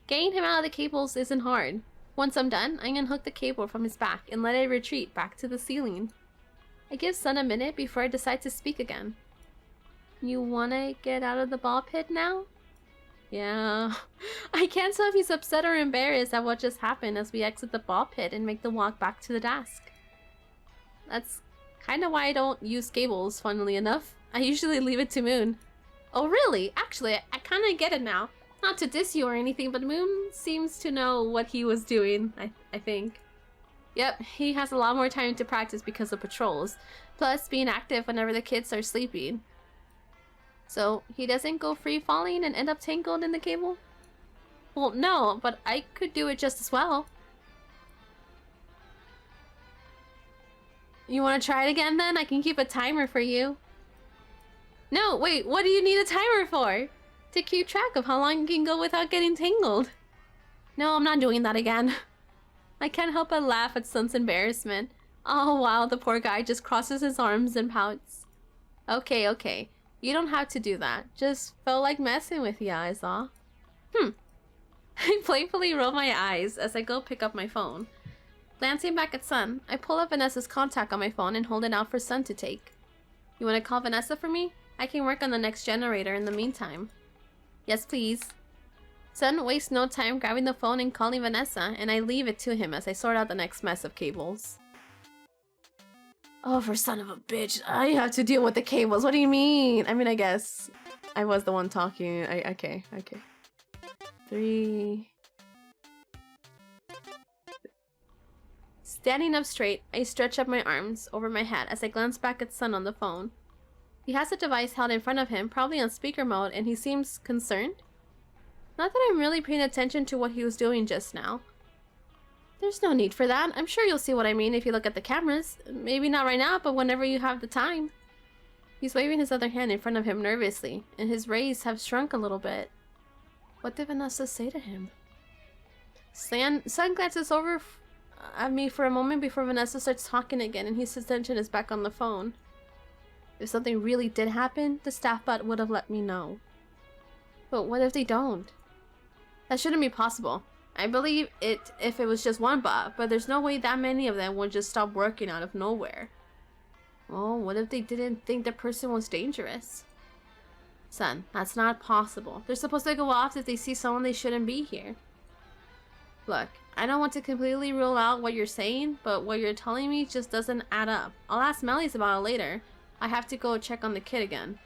Getting him out of the cables isn't hard. Once I'm done, I unhook the cable from his back and let it retreat back to the ceiling. I give Sun a minute before I decide to speak again. You wanna get out of the ball pit now? Yeah. I can't tell if he's upset or embarrassed at what just happened as we exit the ball pit and make the walk back to the desk. That's kind of why I don't use cables, funnily enough. I usually leave it to Moon. Oh really? Actually, I kind of get it now. Not to diss you or anything, but Moon seems to know what he was doing, I think. Yep, he has a lot more time to practice because of patrols, plus being active whenever the kids are sleeping. So, he doesn't go free falling and end up tangled in the cable? Well, no, but I could do it just as well. You want to try it again then? I can keep a timer for you. No, wait, what do you need a timer for? To keep track of how long you can go without getting tangled. No, I'm not doing that again. I can't help but laugh at Sun's embarrassment. Oh wow, the poor guy just crosses his arms and pouts. Okay, okay. You don't have to do that. Just felt like messing with ya, is all. I playfully roll my eyes as I go pick up my phone. Glancing back at Sun, I pull up Vanessa's contact on my phone and hold it out for Sun to take. You want to call Vanessa for me? I can work on the next generator in the meantime. Yes, please. Sun wastes no time grabbing the phone and calling Vanessa, and I leave it to him as I sort out the next mess of cables. Oh, for son of a bitch, I have to deal with the cables. What do you mean? I mean, I guess I was the one talking. Okay. 3... Standing up straight, I stretch up my arms over my head as I glance back at Sun on the phone. He has a device held in front of him, probably on speaker mode, and he seems concerned. Not that I'm really paying attention to what he was doing just now. There's no need for that. I'm sure you'll see what I mean if you look at the cameras. Maybe not right now, but whenever you have the time. He's waving his other hand in front of him nervously, and his rays have shrunk a little bit. What did Vanessa say to him? Sun glances over at me for a moment before Vanessa starts talking again, and his attention is back on the phone. If something really did happen, the staff bot would have let me know. But what if they don't? That shouldn't be possible. I believe it if it was just one bot, but there's no way that many of them would just stop working out of nowhere. Oh, what if they didn't think the person was dangerous? Sun, that's not possible. They're supposed to go off if they see someone they shouldn't be here. Look, I don't want to completely rule out what you're saying, but what you're telling me just doesn't add up. I'll ask MeliZ about it later. I have to go check on the kid again.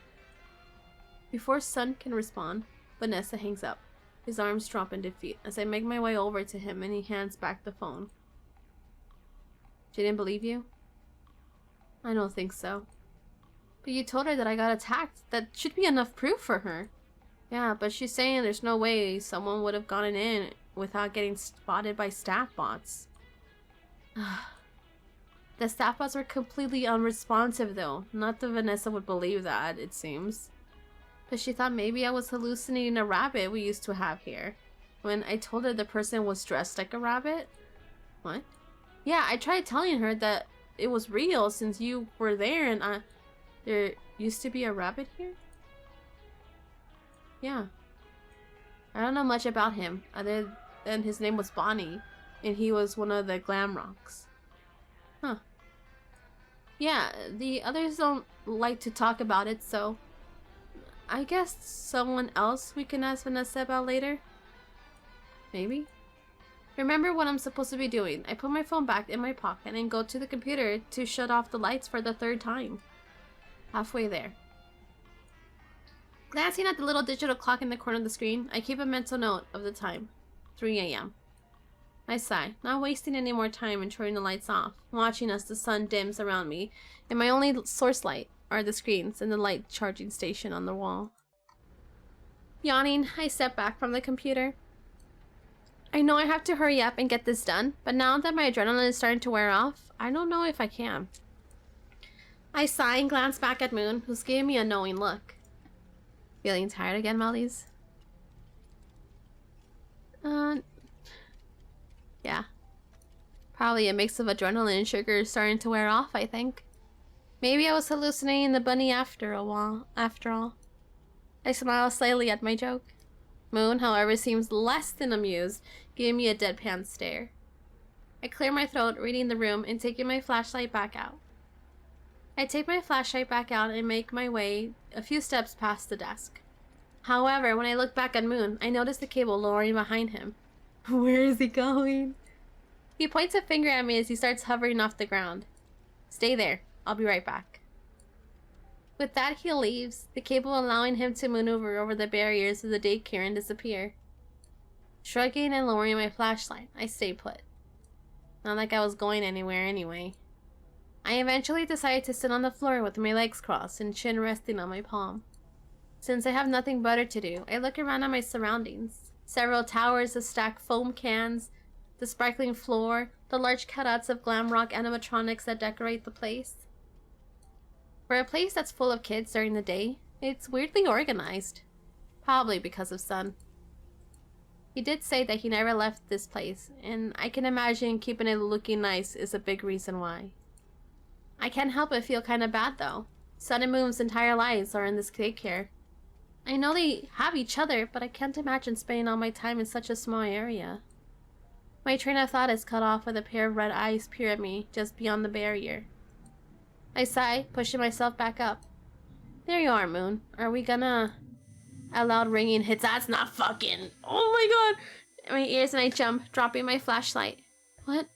Before Sun can respond, Vanessa hangs up. His arms drop in defeat as I make my way over to him and he hands back the phone. She didn't believe you? I don't think so. But you told her that I got attacked. That should be enough proof for her. Yeah, but she's saying there's no way someone would have gotten in without getting spotted by staff bots. The staff bots were completely unresponsive though. Not that Vanessa would believe that, it seems. But she thought maybe I was hallucinating a rabbit we used to have here. When I told her the person was dressed like a rabbit. What? Yeah, I tried telling her that it was real since you were there and there used to be a rabbit here? Yeah. I don't know much about him other than his name was Bonnie and he was one of the glam rocks. Huh. Yeah, the others don't like to talk about it, so I guess someone else we can ask Vanessa about later? Maybe? Remember what I'm supposed to be doing. I put my phone back in my pocket and go to the computer to shut off the lights for the third time. Halfway there. Glancing at the little digital clock in the corner of the screen, I keep a mental note of the time. 3 a.m. I sigh, not wasting any more time and turning the lights off, watching as the sun dims around me, and my only source light are the screens and the light charging station on the wall. Yawning, I step back from the computer. I know I have to hurry up and get this done, but now that my adrenaline is starting to wear off, I don't know if I can. I sigh and glance back at Moon, who's giving me a knowing look. Feeling tired again, MeliZ? Yeah. Probably a mix of adrenaline and sugar starting to wear off, I think. Maybe I was hallucinating the bunny after all. I smile slightly at my joke. Moon, however, seems less than amused, giving me a deadpan stare. I clear my throat, reading the room, and taking my flashlight back out. I take my flashlight back out and make my way a few steps past the desk. However, when I look back at Moon, I notice the cable lowering behind him. Where is he going? He points a finger at me as he starts hovering off the ground. Stay there. I'll be right back. With that, he leaves, the cable allowing him to maneuver over the barriers of the daycare and disappear. Shrugging and lowering my flashlight, I stay put. Not like I was going anywhere anyway. I eventually decide to sit on the floor with my legs crossed and chin resting on my palm. Since I have nothing better to do, I look around at my surroundings. Several towers of stacked foam cans, the sparkling floor, the large cutouts of glam rock animatronics that decorate the place. For a place that's full of kids during the day, it's weirdly organized. Probably because of Sun. He did say that he never left this place, and I can imagine keeping it looking nice is a big reason why. I can't help but feel kinda bad though. Sun and Moon's entire lives are in this daycare. I know they have each other, but I can't imagine spending all my time in such a small area. My train of thought is cut off with a pair of red eyes peer at me just beyond the barrier. I sigh, pushing myself back up. There you are, Moon. Are we gonna... A loud ringing hits. That's not fucking... Oh my god! My ears and I jump, dropping my flashlight. What?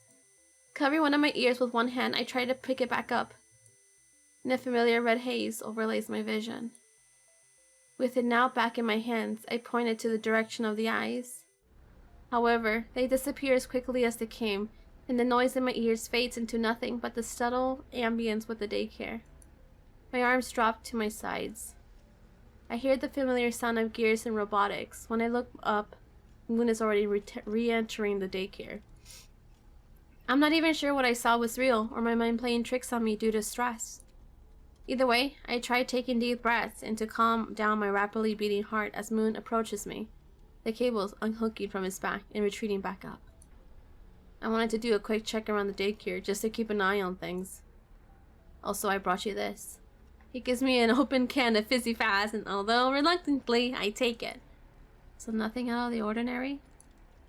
Covering one of my ears with one hand, I try to pick it back up. And a familiar red haze overlays my vision. With it now back in my hands, I pointed to the direction of the eyes. However, they disappear as quickly as they came, and the noise in my ears fades into nothing but the subtle ambience with the daycare. My arms drop to my sides. I hear the familiar sound of gears and robotics. When I look up, Moon is already re-entering the daycare. I'm not even sure what I saw was real, or my mind playing tricks on me due to stress. Either way, I try taking deep breaths and to calm down my rapidly beating heart as Moon approaches me, the cables unhooking from his back and retreating back up. I wanted to do a quick check around the daycare just to keep an eye on things. Also, I brought you this. He gives me an open can of Fizzy Fast, and although reluctantly, I take it. So nothing out of the ordinary?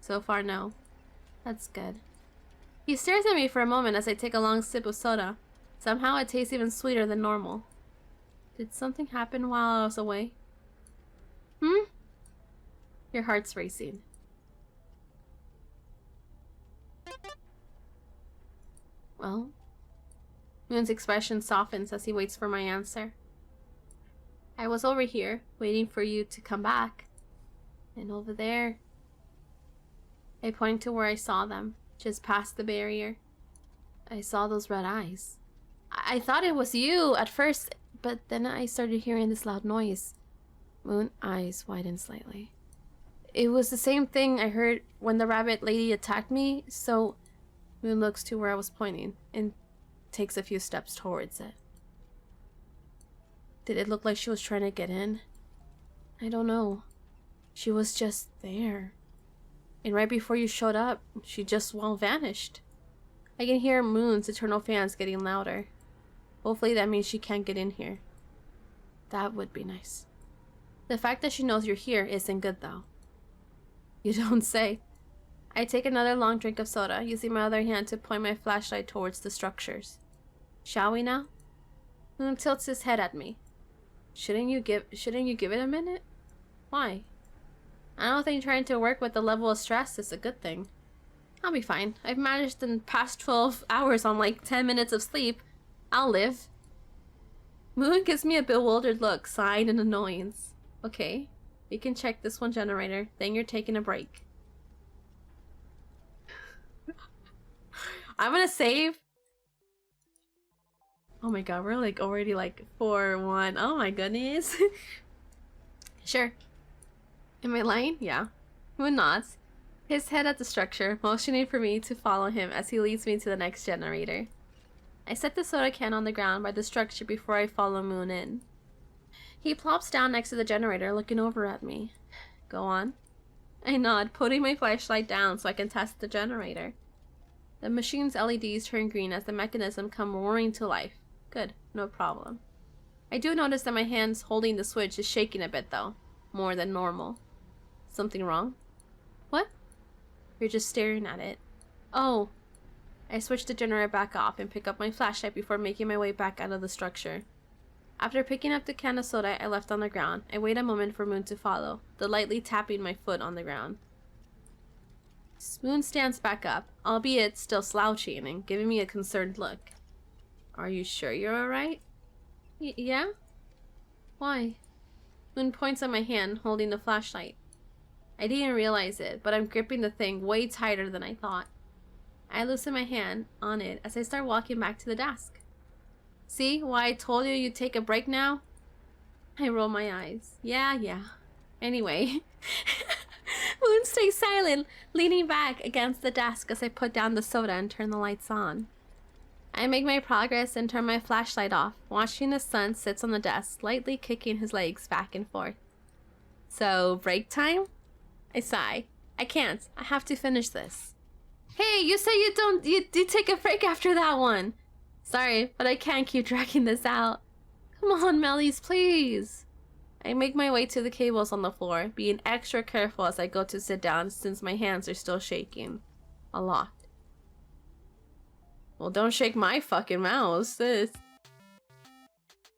So far, no. That's good. He stares at me for a moment as I take a long sip of soda. Somehow it tastes even sweeter than normal. Did something happen while I was away? Your heart's racing. Well? Moon's expression softens as he waits for my answer. I was over here, waiting for you to come back. And over there... I point to where I saw them, just past the barrier. I saw those red eyes. I thought it was you at first, but then I started hearing this loud noise. Moon's eyes widened slightly. It was the same thing I heard when the rabbit lady attacked me, so Moon looks to where I was pointing and takes a few steps towards it. Did it look like she was trying to get in? I don't know. She was just there. And right before you showed up, she just vanished. I can hear Moon's eternal fans getting louder. Hopefully that means she can't get in here. That would be nice. The fact that she knows you're here isn't good though. You don't say. I take another long drink of soda, using my other hand to point my flashlight towards the structures. Shall we now? Moon tilts his head at me. Shouldn't you give it a minute? Why? I don't think trying to work with the level of stress is a good thing. I'll be fine. I've managed in the past 12 hours on like 10 minutes of sleep. I'll live. Moon gives me a bewildered look, sighing in annoyance. Okay, we can check this one generator, then you're taking a break. I'm gonna save. Oh my god, we're like already like 4-1. Oh my goodness. Sure. Am I lying? Yeah. Moon nods, his head at the structure, motioning for me to follow him as he leads me to the next generator. I set the soda can on the ground by the structure before I follow Moon in. He plops down next to the generator, looking over at me. Go on. I nod, putting my flashlight down so I can test the generator. The machine's LEDs turn green as the mechanism come roaring to life. Good, no problem. I do notice that my hands holding the switch is shaking a bit though. More than normal. Something wrong? What? You're just staring at it. Oh. I switch the generator back off and pick up my flashlight before making my way back out of the structure. After picking up the can of soda I left on the ground, I wait a moment for Moon to follow, lightly tapping my foot on the ground. Moon stands back up, albeit still slouching and giving me a concerned look. Are you sure you're alright? Yeah? Why? Moon points at my hand, holding the flashlight. I didn't realize it, but I'm gripping the thing way tighter than I thought. I loosen my hand on it as I start walking back to the desk. See why I told you you'd take a break now? I roll my eyes. Yeah. Anyway. Moon stays silent, leaning back against the desk as I put down the soda and turn the lights on. I make my progress and turn my flashlight off, watching the sun sits on the desk, lightly kicking his legs back and forth. So, break time? I sigh. I can't. I have to finish this. Hey, you say you take a break after that one. Sorry, but I can't keep dragging this out. Come on, MeliZ, please. I make my way to the cables on the floor, being extra careful as I go to sit down since my hands are still shaking. A lot. Well, don't shake my fucking mouse, sis.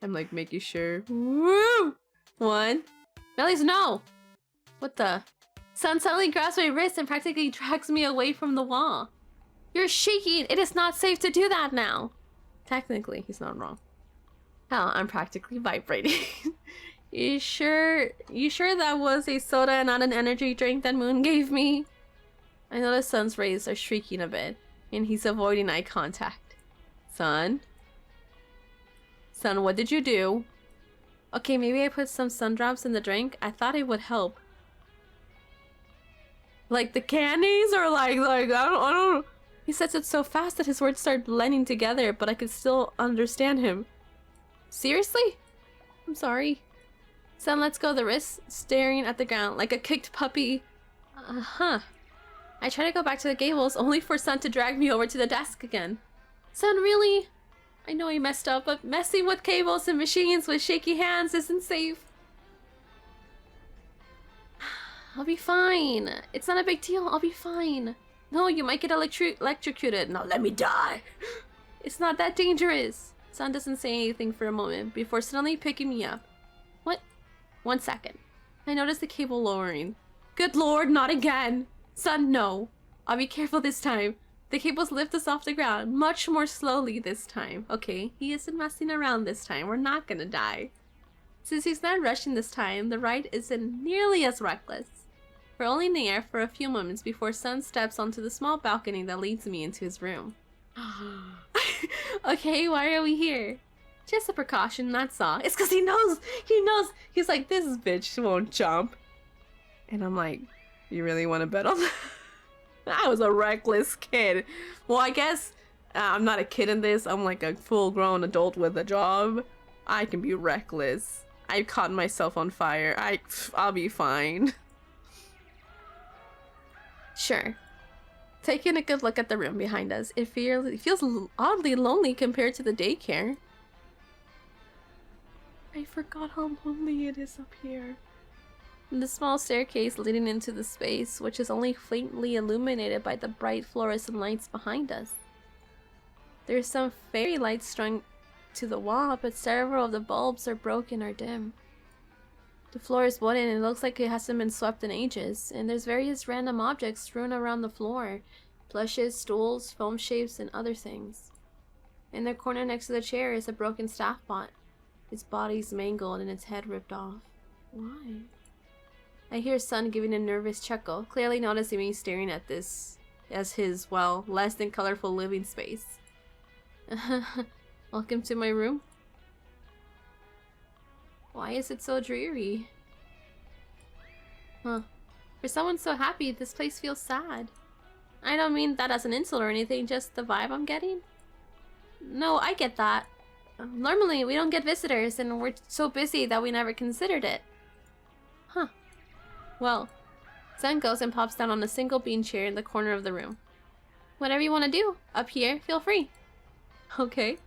I'm like making sure. Woo! 1. MeliZ, no! What the? Sun suddenly grabs my wrist and practically drags me away from the wall. You're shaking! It is not safe to do that now! Technically, he's not wrong. Hell, I'm practically vibrating. You sure that was a soda and not an energy drink that Moon gave me? I know the sun's rays are shrieking a bit, and he's avoiding eye contact. Sun? Sun, what did you do? Okay, maybe I put some sun drops in the drink. I thought it would help. Like the candies, or like I don't. He says it so fast that his words start blending together, but I could still understand him. Seriously? I'm sorry. Sun lets go of the wrist, staring at the ground like a kicked puppy. I try to go back to the gables, only for Sun to drag me over to the desk again. Sun, really? I know I messed up, but messing with cables and machines with shaky hands isn't safe. I'll be fine. It's not a big deal. I'll be fine. No, you might get electrocuted. Now let me die. It's not that dangerous. Sun doesn't say anything for a moment before suddenly picking me up. What? 1 second. I notice the cable lowering. Good lord, not again. Sun, no. I'll be careful this time. The cables lift us off the ground much more slowly this time. Okay, he isn't messing around this time. We're not gonna die. Since he's not rushing this time, the ride isn't nearly as reckless. We're only in the air for a few moments before Sun steps onto the small balcony that leads me into his room. Okay, why are we here? Just a precaution, that's all. It's because he knows! He's like, this bitch won't jump. And I'm like, you really want to bet on that? I was a reckless kid. Well, I guess I'm not a kid in this. I'm like a full-grown adult with a job. I can be reckless. I caught myself on fire. I'll be fine. Sure. Taking a good look at the room behind us, it feels oddly lonely compared to the daycare. I forgot how lonely it is up here. The small staircase leading into the space, which is only faintly illuminated by the bright fluorescent lights behind us. There's some fairy lights strung to the wall, but several of the bulbs are broken or dim. The floor is wooden and it looks like it hasn't been swept in ages, and there's various random objects strewn around the floor. Plushes, stools, foam shapes, and other things. In the corner next to the chair is a broken staff pot. Its body's mangled and its head ripped off. Why? I hear Sun giving a nervous chuckle, clearly noticing me staring at this as his, well, less than colorful living space. Welcome to my room. Why is it so dreary? Huh. For someone so happy, this place feels sad. I don't mean that as an insult or anything, just the vibe I'm getting. No, I get that. Normally, we don't get visitors, and we're so busy that we never considered it. Huh. Well, Sun goes and pops down on a single bean chair in the corner of the room. Whatever you want to do. Up here, feel free. Okay.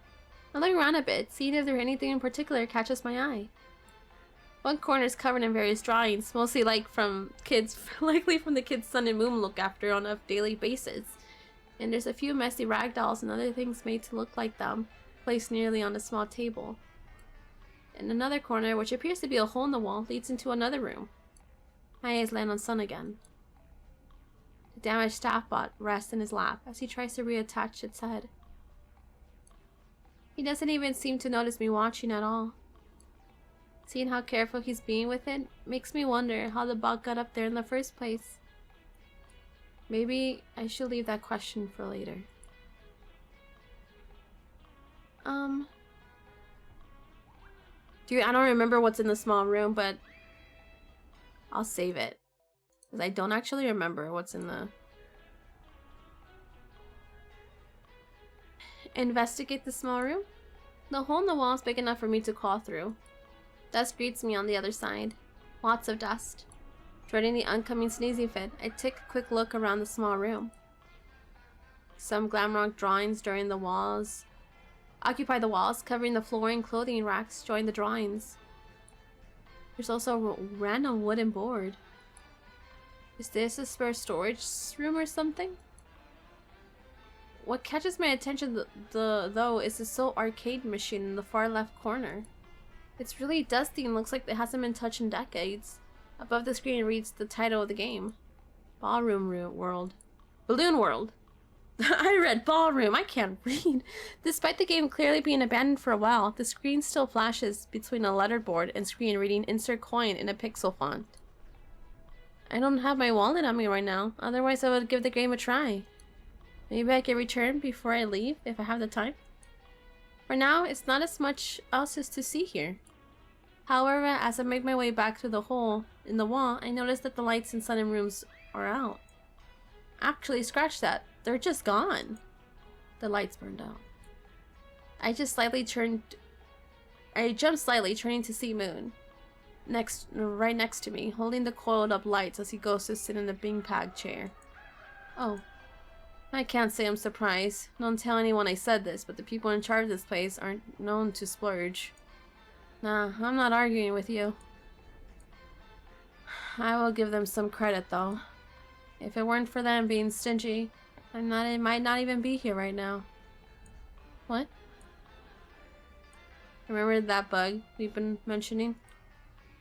I look around a bit, seeing if there anything in particular catches my eye. One corner is covered in various drawings, mostly likely from the kids Sun and Moon look after on a daily basis. And there's a few messy rag dolls and other things made to look like them, placed nearly on a small table. In another corner, which appears to be a hole in the wall, leads into another room. My eyes land on Sun again. The damaged staff bot rests in his lap as he tries to reattach its head. He doesn't even seem to notice me watching at all. Seeing how careful he's being with it makes me wonder how the bug got up there in the first place. Maybe I should leave that question for later. Dude, I don't remember what's in the small room, but I'll save it. Because I don't actually remember what's in the... Investigate the small room? The hole in the wall is big enough for me to claw through. Dust greets me on the other side. Lots of dust. Dreading the oncoming sneezing fit, I take a quick look around the small room. Some glam rock drawings during the walls occupy the walls, covering the floor, and clothing racks join the drawings. There's also a random wooden board. Is this a spare storage room or something? What catches my attention though is the Soul arcade machine in the far left corner. It's really dusty and looks like it hasn't been touched in decades. Above the screen reads the title of the game. Ballroom World. Balloon World. I read Ballroom. I can't read. Despite the game clearly being abandoned for a while, the screen still flashes between a letterboard and screen reading Insert Coin in a pixel font. I don't have my wallet on me right now, otherwise I would give the game a try. Maybe I can return before I leave if I have the time. For now, it's not as much else as to see here. However, as I make my way back to the hole in the wall, I notice that the lights in Sun rooms are out. Actually, scratch that. They're just gone. The lights burned out. I jumped slightly, turning to see Moon. Right next to me, holding the coiled up lights as he goes to sit in the beanbag chair. Oh. I can't say I'm surprised. Don't tell anyone I said this, but the people in charge of this place aren't known to splurge. Nah, I'm not arguing with you. I will give them some credit, though. If it weren't for them being stingy, I might not even be here right now. What? Remember that bug we've been mentioning?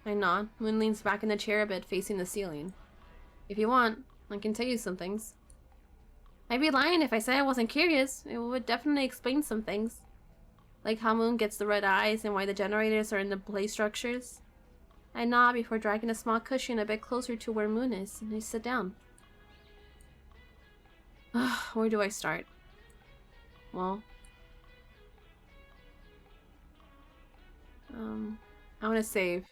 I nod. Moon leans back in the chair a bit, facing the ceiling. If you want, I can tell you some things. I'd be lying if I said I wasn't curious. It would definitely explain some things. Like how Moon gets the red eyes and why the generators are in the play structures. I nod before dragging a small cushion a bit closer to where Moon is, and I sit down. Where do I start? Well... I want to save.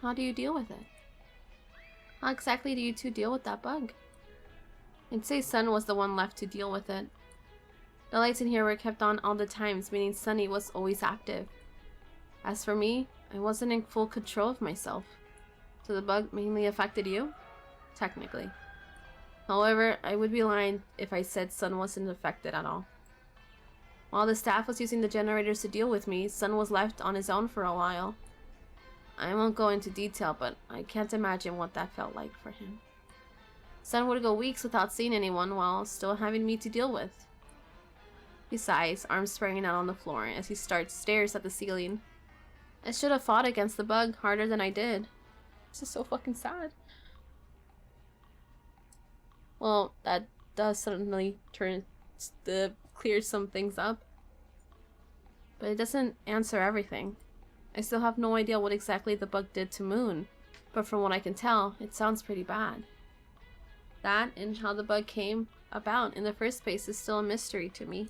How do you deal with it? How exactly do you two deal with that bug? I'd say Sun was the one left to deal with it. The lights in here were kept on all the times, meaning Sunny was always active. As for me, I wasn't in full control of myself. So the bug mainly affected you? Technically. However, I would be lying if I said Sun wasn't affected at all. While the staff was using the generators to deal with me, Sun was left on his own for a while. I won't go into detail, but I can't imagine what that felt like for him. Sun would go weeks without seeing anyone while still having me to deal with. He sighs, arms spreading out on the floor as he stares at the ceiling. I should have fought against the bug harder than I did. This is so fucking sad. Well, that does suddenly clear some things up. But it doesn't answer everything. I still have no idea what exactly the bug did to Moon, but from what I can tell, it sounds pretty bad. That and how the bug came about in the first place is still a mystery to me.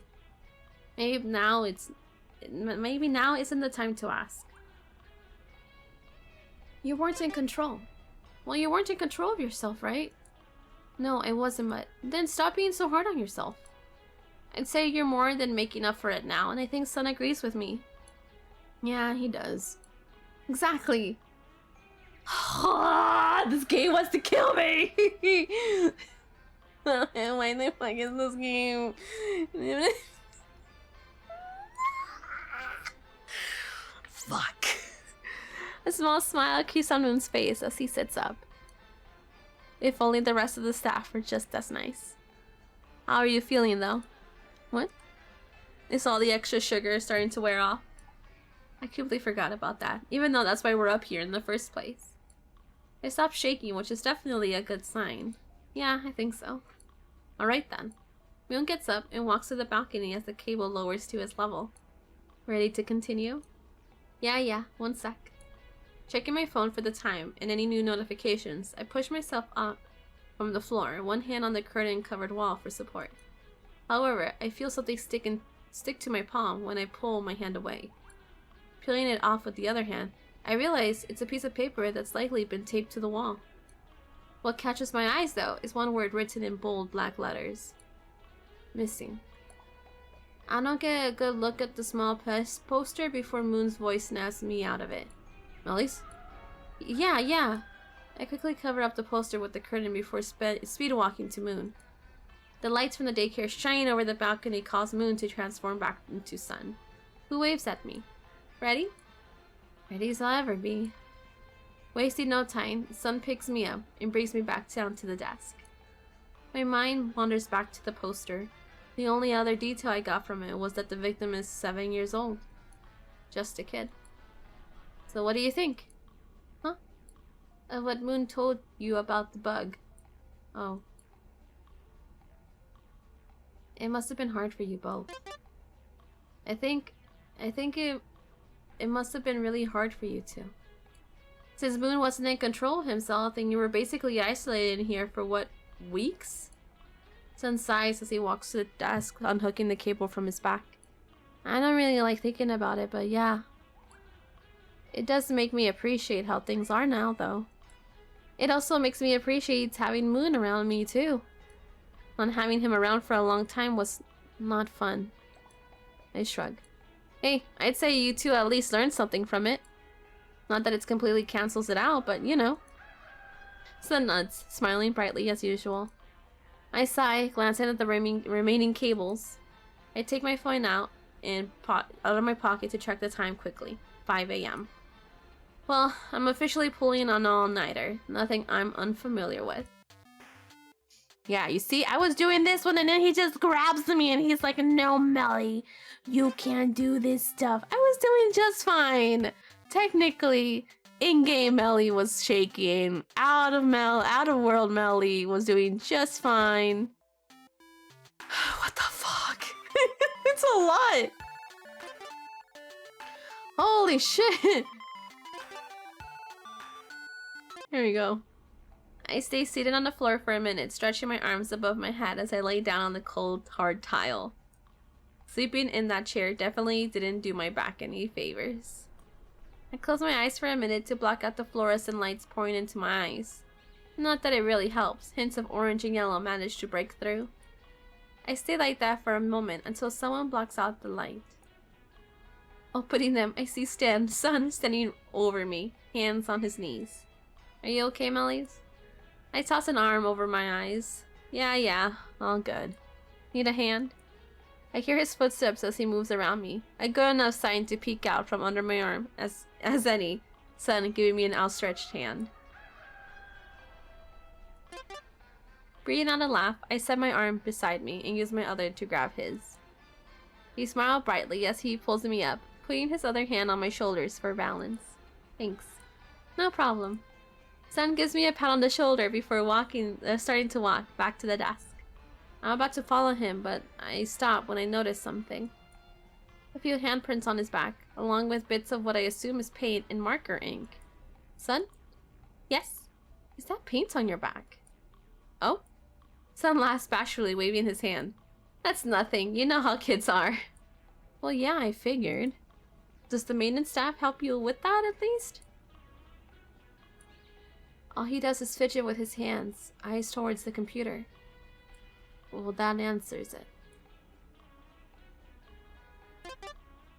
Maybe now isn't the time to ask. You weren't in control. Well, you weren't in control of yourself, right? No, I wasn't, but then stop being so hard on yourself. I'd say you're more than making up for it now, and I think Sun agrees with me. Yeah, he does. Exactly. This game wants to kill me! Why the fuck is this game? Fuck. A small smile creases on Moon's face as he sits up. If only the rest of the staff were just as nice. How are you feeling though? What? Is all the extra sugar starting to wear off? I completely forgot about that, even though that's why we're up here in the first place. I stopped shaking, which is definitely a good sign. Yeah, I think so. Alright then. Moon gets up and walks to the balcony as the cable lowers to his level. Ready to continue? Yeah, 1 sec. Checking my phone for the time and any new notifications, I push myself up from the floor, one hand on the curtain-covered wall for support. However, I feel something stick to my palm when I pull my hand away. Peeling it off with the other hand, I realize it's a piece of paper that's likely been taped to the wall. What catches my eyes, though, is one word written in bold black letters. Missing. I don't get a good look at the small poster before Moon's voice snaps me out of it. MeliZ? Yeah. I quickly cover up the poster with the curtain before speed walking to Moon. The lights from the daycare shine over the balcony cause Moon to transform back into Sun, who waves at me. Ready? Ready as I'll ever be. Wasting no time, Sun picks me up and brings me back down to the desk. My mind wanders back to the poster. The only other detail I got from it was that the victim is 7 years old. Just a kid. So what do you think? Huh? Of what Moon told you about the bug. Oh. It must have been hard for you both. I think it must have been really hard for you too. Since Moon wasn't in control of himself and you were basically isolated in here for what, weeks? Sun sighs as he walks to the desk, unhooking the cable from his back. I don't really like thinking about it, but yeah. It does make me appreciate how things are now, though. It also makes me appreciate having Moon around me, too. Not having him around for a long time was not fun. I shrug. Hey, I'd say you two at least learned something from it. Not that it completely cancels it out, but you know. Sun nods, smiling brightly as usual. I sigh, glancing at the remaining cables. I take my phone out of my pocket to check the time quickly. 5 a.m. Well, I'm officially pulling an all-nighter. Nothing I'm unfamiliar with. Yeah, you see, I was doing this one and then he just grabs me and he's like, no, Meli, you can't do this stuff. I was doing just fine. Technically, in-game Meli was shaking. Out-of-world Meli was doing just fine. What the fuck? It's a lot. Holy shit. Here we go. I stay seated on the floor for a minute, stretching my arms above my head as I lay down on the cold, hard tile. Sleeping in that chair definitely didn't do my back any favors. I close my eyes for a minute to block out the fluorescent lights pouring into my eyes. Not that it really helps, hints of orange and yellow manage to break through. I stay like that for a moment until someone blocks out the light. Opening them, I see Sun standing over me, hands on his knees. Are you okay, MeliZ? I toss an arm over my eyes. Yeah, all good. Need a hand? I hear his footsteps as he moves around me. A good enough sign to peek out from under my arm, as any. Sun giving me an outstretched hand. Breathing out a laugh, I set my arm beside me and use my other to grab his. He smiled brightly as he pulls me up, putting his other hand on my shoulders for balance. Thanks. No problem. Sun gives me a pat on the shoulder before starting to walk back to the desk. I'm about to follow him, but I stop when I notice something. A few handprints on his back, along with bits of what I assume is paint and marker ink. Sun? Yes? Is that paint on your back? Oh? Sun laughs bashfully, waving his hand. That's nothing. You know how kids are. Well, yeah, I figured. Does the maintenance staff help you with that, at least? All he does is fidget with his hands, eyes towards the computer. Well, that answers it.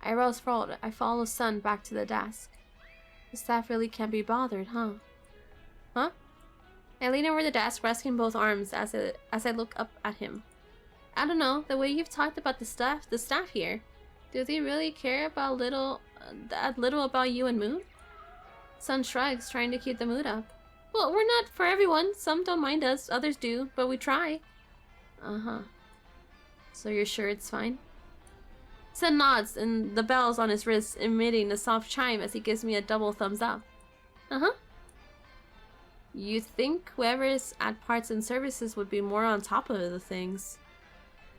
I rose forward. I follow Sun back to the desk. The staff really can't be bothered, huh? Huh? I lean over the desk, resting both arms as I look up at him. I don't know, the way you've talked about the staff here. Do they really care about that little about you and Moon? Sun shrugs, trying to keep the mood up. Well, we're not for everyone. Some don't mind us, others do, but we try. Uh-huh. So you're sure it's fine? Sun nods, and the bells on his wrist emitting a soft chime as he gives me a double thumbs up. Uh-huh. You think whoever is at parts and services would be more on top of the things.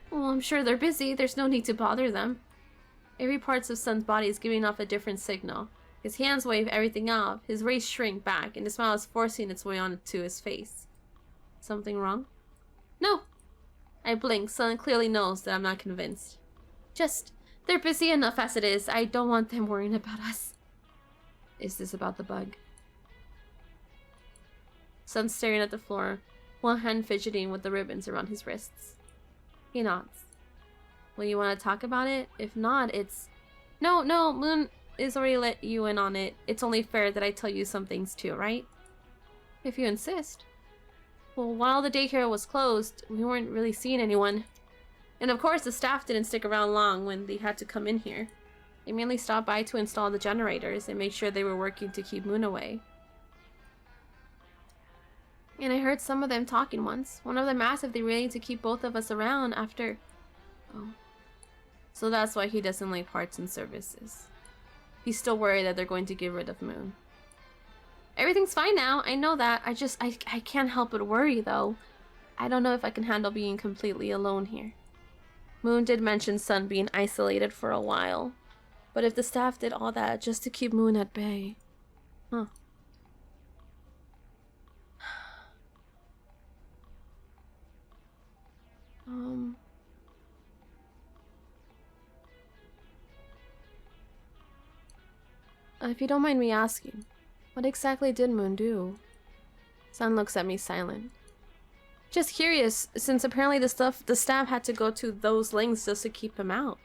Well, I'm sure they're busy. There's no need to bother them. Every part of Sun's body is giving off a different signal. His hands wave everything off, his rays shrink back, and the smile is forcing its way onto his face. Something wrong? No. I blink. Sun clearly knows that I'm not convinced. Just, they're busy enough as it is. I don't want them worrying about us. Is this about the bug? Sun's staring at the floor, one hand fidgeting with the ribbons around his wrists. He nods. Well, you want to talk about it? If not, it's... No, Moon is already let you in on it. It's only fair that I tell you some things too, right? If you insist. Well, while the daycare was closed, we weren't really seeing anyone. And of course, the staff didn't stick around long when they had to come in here. They mainly stopped by to install the generators and make sure they were working to keep Moon away. And I heard some of them talking once. One of them asked if they really need to keep both of us around after... Oh. So that's why he doesn't like parts and services. He's still worried that they're going to get rid of Moon. Everything's fine now, I know that. I can't help but worry though. I don't know if I can handle being completely alone here. Moon did mention Sun being isolated for a while. But if the staff did all that just to keep Moon at bay... Huh. If you don't mind me asking, what exactly did Moon do? Sun looks at me silent. Just curious, since apparently the staff had to go to those lengths just to keep him out.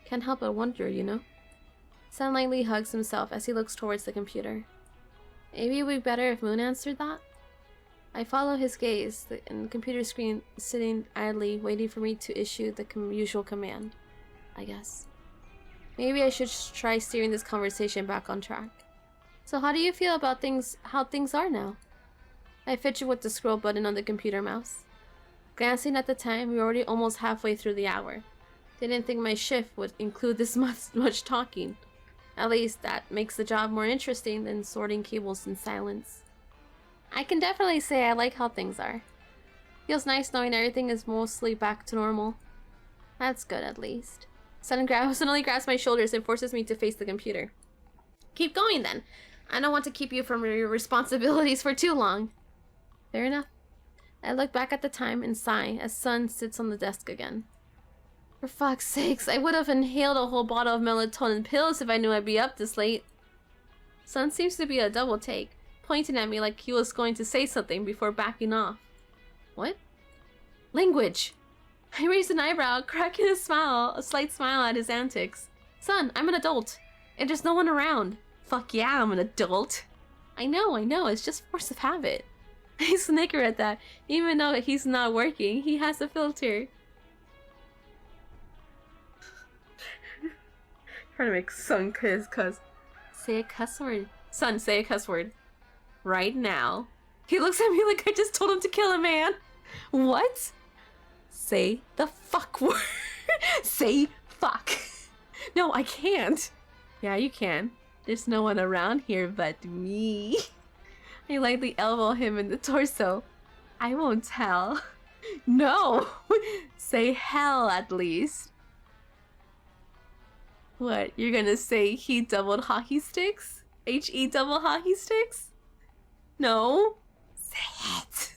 Can't help but wonder, you know? Sun lightly hugs himself as he looks towards the computer. Maybe it would be better if Moon answered that? I follow his gaze, and the computer screen sitting idly, waiting for me to issue the usual command, I guess. Maybe I should try steering this conversation back on track. So how do you feel about how things are now? I fidget with the scroll button on the computer mouse. Glancing at the time, we were already almost halfway through the hour. Didn't think my shift would include this much talking. At least that makes the job more interesting than sorting cables in silence. I can definitely say I like how things are. Feels nice knowing everything is mostly back to normal. That's good, at least. Suddenly grabs my shoulders and forces me to face the computer. Keep going then. I don't want to keep you from your responsibilities for too long. Fair enough. I look back at the time and sigh as Sun sits on the desk again. For fuck's sakes, I would have inhaled a whole bottle of melatonin pills if I knew I'd be up this late. Sun seems to be a double take, pointing at me like he was going to say something before backing off. What? Language! I raised an eyebrow, cracking a slight smile at his antics. Sun, I'm an adult, and there's no one around. Fuck yeah, I'm an adult. I know, it's just force of habit. I snicker at that, even though he's not working, he has a filter. Trying to make Sun cuss. Say a cuss word. Sun, say a cuss word. Right now. He looks at me like I just told him to kill a man. What? Say the fuck word. Say fuck. No, I can't. Yeah, you can. There's no one around here but me. I lightly elbow him in the torso. I won't tell. No. Say hell at least. What, you're gonna say he doubled hockey sticks? H-E double hockey sticks? No. Say it.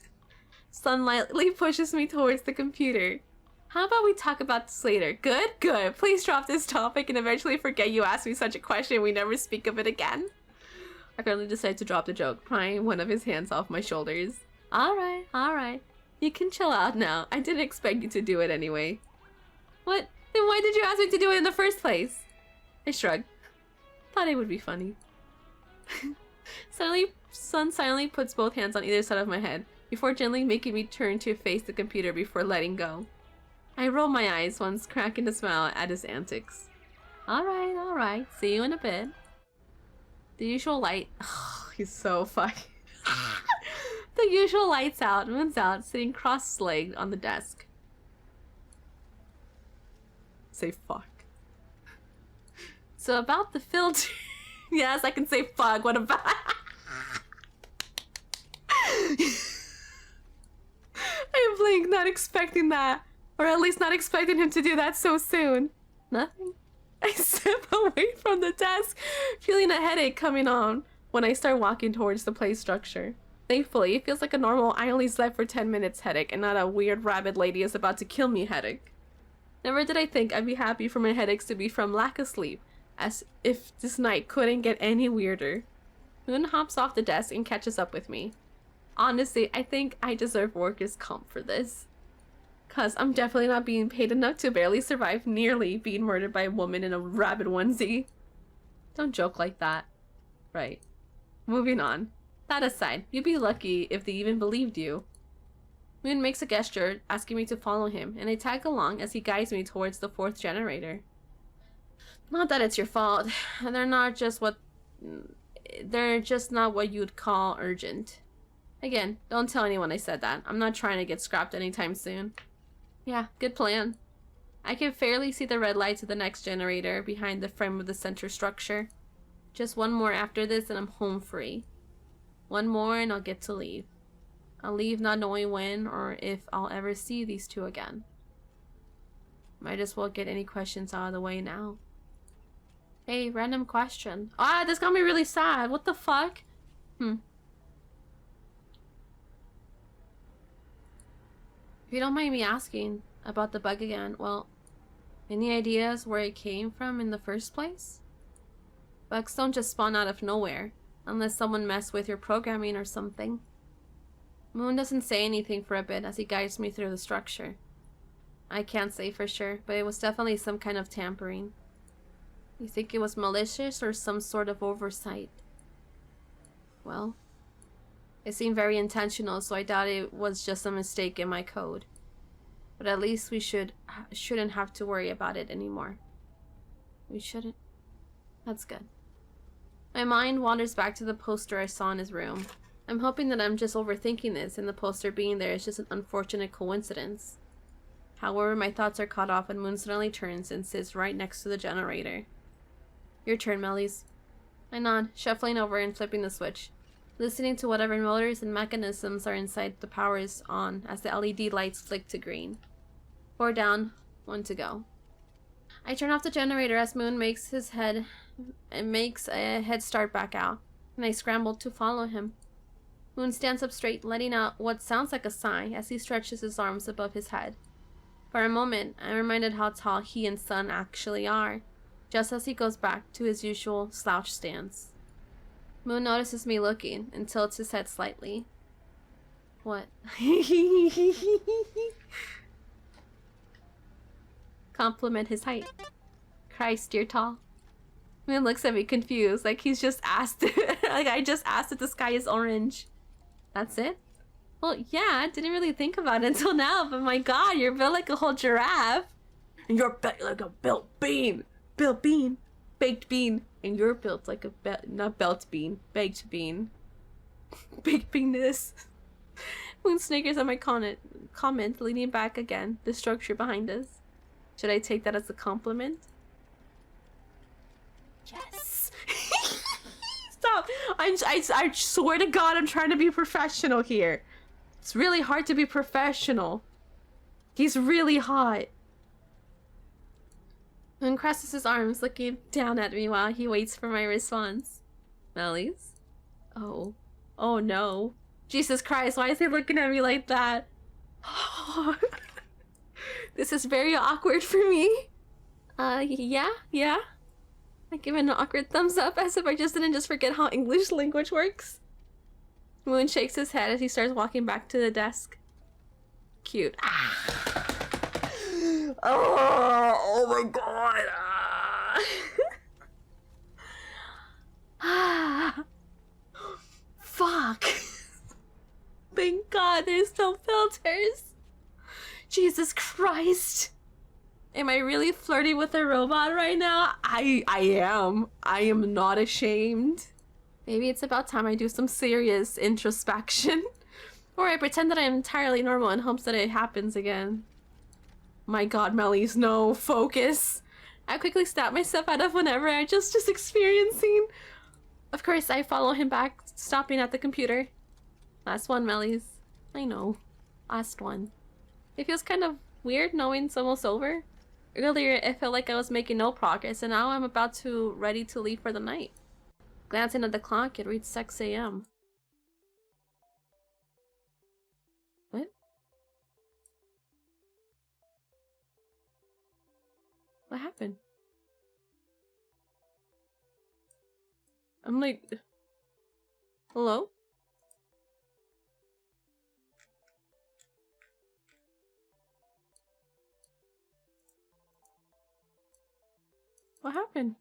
Sun lightly pushes me towards the computer. How about we talk about this later? Good? Good. Please drop this topic and eventually forget you asked me such a question and we never speak of it again. I finally decide to drop the joke, prying one of his hands off my shoulders. Alright. You can chill out now. I didn't expect you to do it anyway. What? Then why did you ask me to do it in the first place? I shrugged. Thought it would be funny. Sun silently puts both hands on either side of my head, before gently making me turn to face the computer before letting go. I roll my eyes once, cracking a smile at his antics. Alright, see you in a bit. The usual light. Oh, he's so fucking. The usual lights out, Moon's out, sitting cross-legged on the desk. Say fuck. So about the filter. Yes, I can say fuck. What about? I blinked, not expecting that. Or at least not expecting him to do that so soon. Nothing. I step away from the desk, feeling a headache coming on when I start walking towards the play structure. Thankfully, it feels like a normal I only slept for 10 minutes headache and not a weird rabid lady is about to kill me headache. Never did I think I'd be happy for my headaches to be from lack of sleep, as if this night couldn't get any weirder. Moon hops off the desk and catches up with me. Honestly, I think I deserve workers' comp for this. Cause I'm definitely not being paid enough to barely survive nearly being murdered by a woman in a rabid onesie. Don't joke like that. Right. Moving on. That aside, you'd be lucky if they even believed you. Moon makes a gesture, asking me to follow him, and I tag along as he guides me towards the 4th generator. Not that it's your fault. They're just not what you'd call urgent. Again, don't tell anyone I said that. I'm not trying to get scrapped anytime soon. Yeah, good plan. I can fairly see the red lights of the next generator behind the frame of the center structure. Just one more after this and I'm home free. One more and I'll get to leave. I'll leave not knowing when or if I'll ever see these two again. Might as well get any questions out of the way now. Hey, random question. Ah, this got me really sad. What the fuck? If you don't mind me asking about the bug again, well, any ideas where it came from in the first place? Bugs don't just spawn out of nowhere, unless someone messed with your programming or something. Moon doesn't say anything for a bit as he guides me through the structure. I can't say for sure, but it was definitely some kind of tampering. You think it was malicious or some sort of oversight? Well, it seemed very intentional, so I doubt it was just a mistake in my code. But at least we shouldn't have to worry about it anymore. We shouldn't? That's good. My mind wanders back to the poster I saw in his room. I'm hoping that I'm just overthinking this and the poster being there is just an unfortunate coincidence. However, my thoughts are caught off when Moon suddenly turns and sits right next to the generator. Your turn, MeliZ. I nod, shuffling over and flipping the switch, listening to whatever motors and mechanisms are inside the power is on as the LED lights flick to green. 4 down, 1 to go. I turn off the generator as Moon makes a head start back out, and I scramble to follow him. Moon stands up straight, letting out what sounds like a sigh as he stretches his arms above his head. For a moment, I'm reminded how tall he and Sun actually are, just as he goes back to his usual slouch stance. Moon notices me looking and tilts his head slightly. What? Compliment his height. Christ, you're tall. Moon looks at me confused, like he's just asked like I just asked if the sky is orange. That's it? Well, yeah, I didn't really think about it until now, but my god, you're built like a whole giraffe. And you're built like a built bean. Built bean. Baked bean. And you're built like a not belt bean. Baked bean. Baked beanness. Moon snickers at my comment, leaning back again, the structure behind us. Should I take that as a compliment? Yes. Stop. I swear to God, I'm trying to be professional here. It's really hard to be professional. He's really hot. Moon crosses his arms, looking down at me while he waits for my response. MeliZ? Oh. Oh no. Jesus Christ, why is he looking at me like that? This is very awkward for me. Yeah. I give an awkward thumbs up as if I didn't forget how English language works. Moon shakes his head as he starts walking back to the desk. Cute. Oh my god. god, there's no filters. Jesus Christ. Am I really flirting with a robot right now? I am. I am not ashamed. Maybe it's about time I do some serious introspection. Or I pretend that I'm entirely normal in hopes that it happens again. My god, MeliZ, no. Focus. I quickly snap myself out of whatever I'm just experiencing. Of course, I follow him back, stopping at the computer. Last one, MeliZ. I know. Last one. It feels kind of weird knowing it's almost over. Earlier, it felt like I was making no progress, and now I'm ready to leave for the night. Glancing at the clock, it reached 6 a.m. What? What happened? I'm like... Hello? What happened?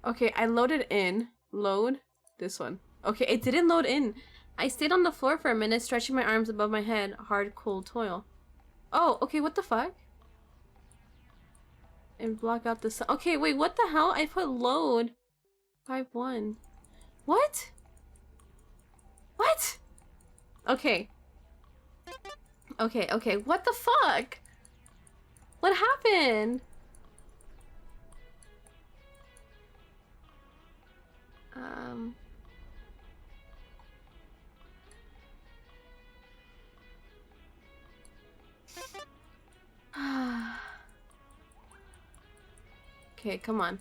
Okay, I loaded in. Load this one. Okay, it didn't load in. I stayed on the floor for a minute, stretching my arms above my head. Hard, cold toil. Oh, okay, what the fuck? And block out the sun. Okay, wait, what the hell? I put load. 5-1. What? What? Okay. Okay, what the fuck? What happened? Okay, come on.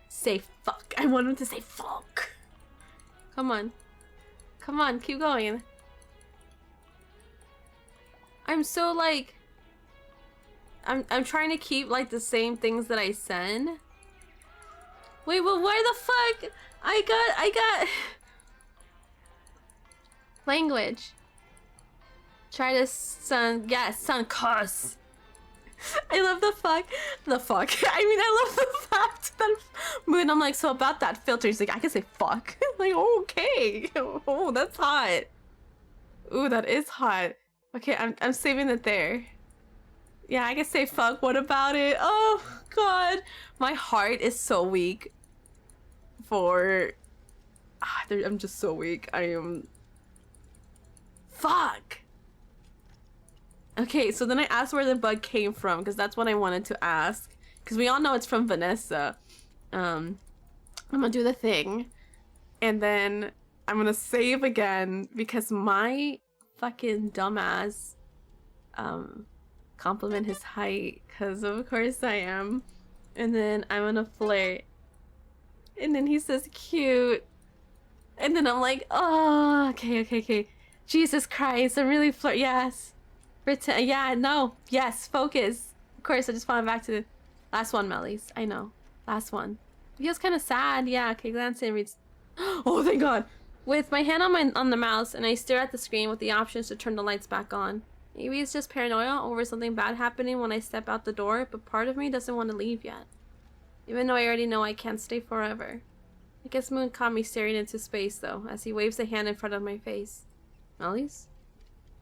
Say fuck. I want him to say fuck. Come on. Come on, keep going. I'm so like... I'm trying to keep like the same things that I send. Wait, well, where the fuck? I got... Language. Try to sound... Yes, sound cuss. I love the fuck. The fuck. I mean, I love the fact that Moon, I'm like, so about that filter, he's like, I can say fuck. Like, okay. Oh, that's hot. Ooh, that is hot. Okay, I'm saving it there. Yeah, I can say fuck. What about it? Oh, God. My heart is so weak for... I'm just so weak. I am... Fuck. Okay, so then I asked where the bug came from, because that's what I wanted to ask. Because we all know it's from Vanessa. I'm gonna do the thing. And then I'm gonna save again, because my fucking dumbass compliment his height, because of course I am. And then I'm gonna flirt. And then he says cute. And then I'm like, oh, okay. Jesus Christ, I'm really flirt. Yes. Yeah, no. Yes, focus. Of course, I just found back to the last one, MeliZ. I know. Last one. It feels kind of sad. Yeah, okay, glance in, reads. Oh, thank God. With my hand on the mouse, and I stare at the screen with the options to turn the lights back on. Maybe it's just paranoia over something bad happening when I step out the door, but part of me doesn't want to leave yet. Even though I already know I can't stay forever. I guess Moon caught me staring into space, though, as he waves a hand in front of my face. MeliZ?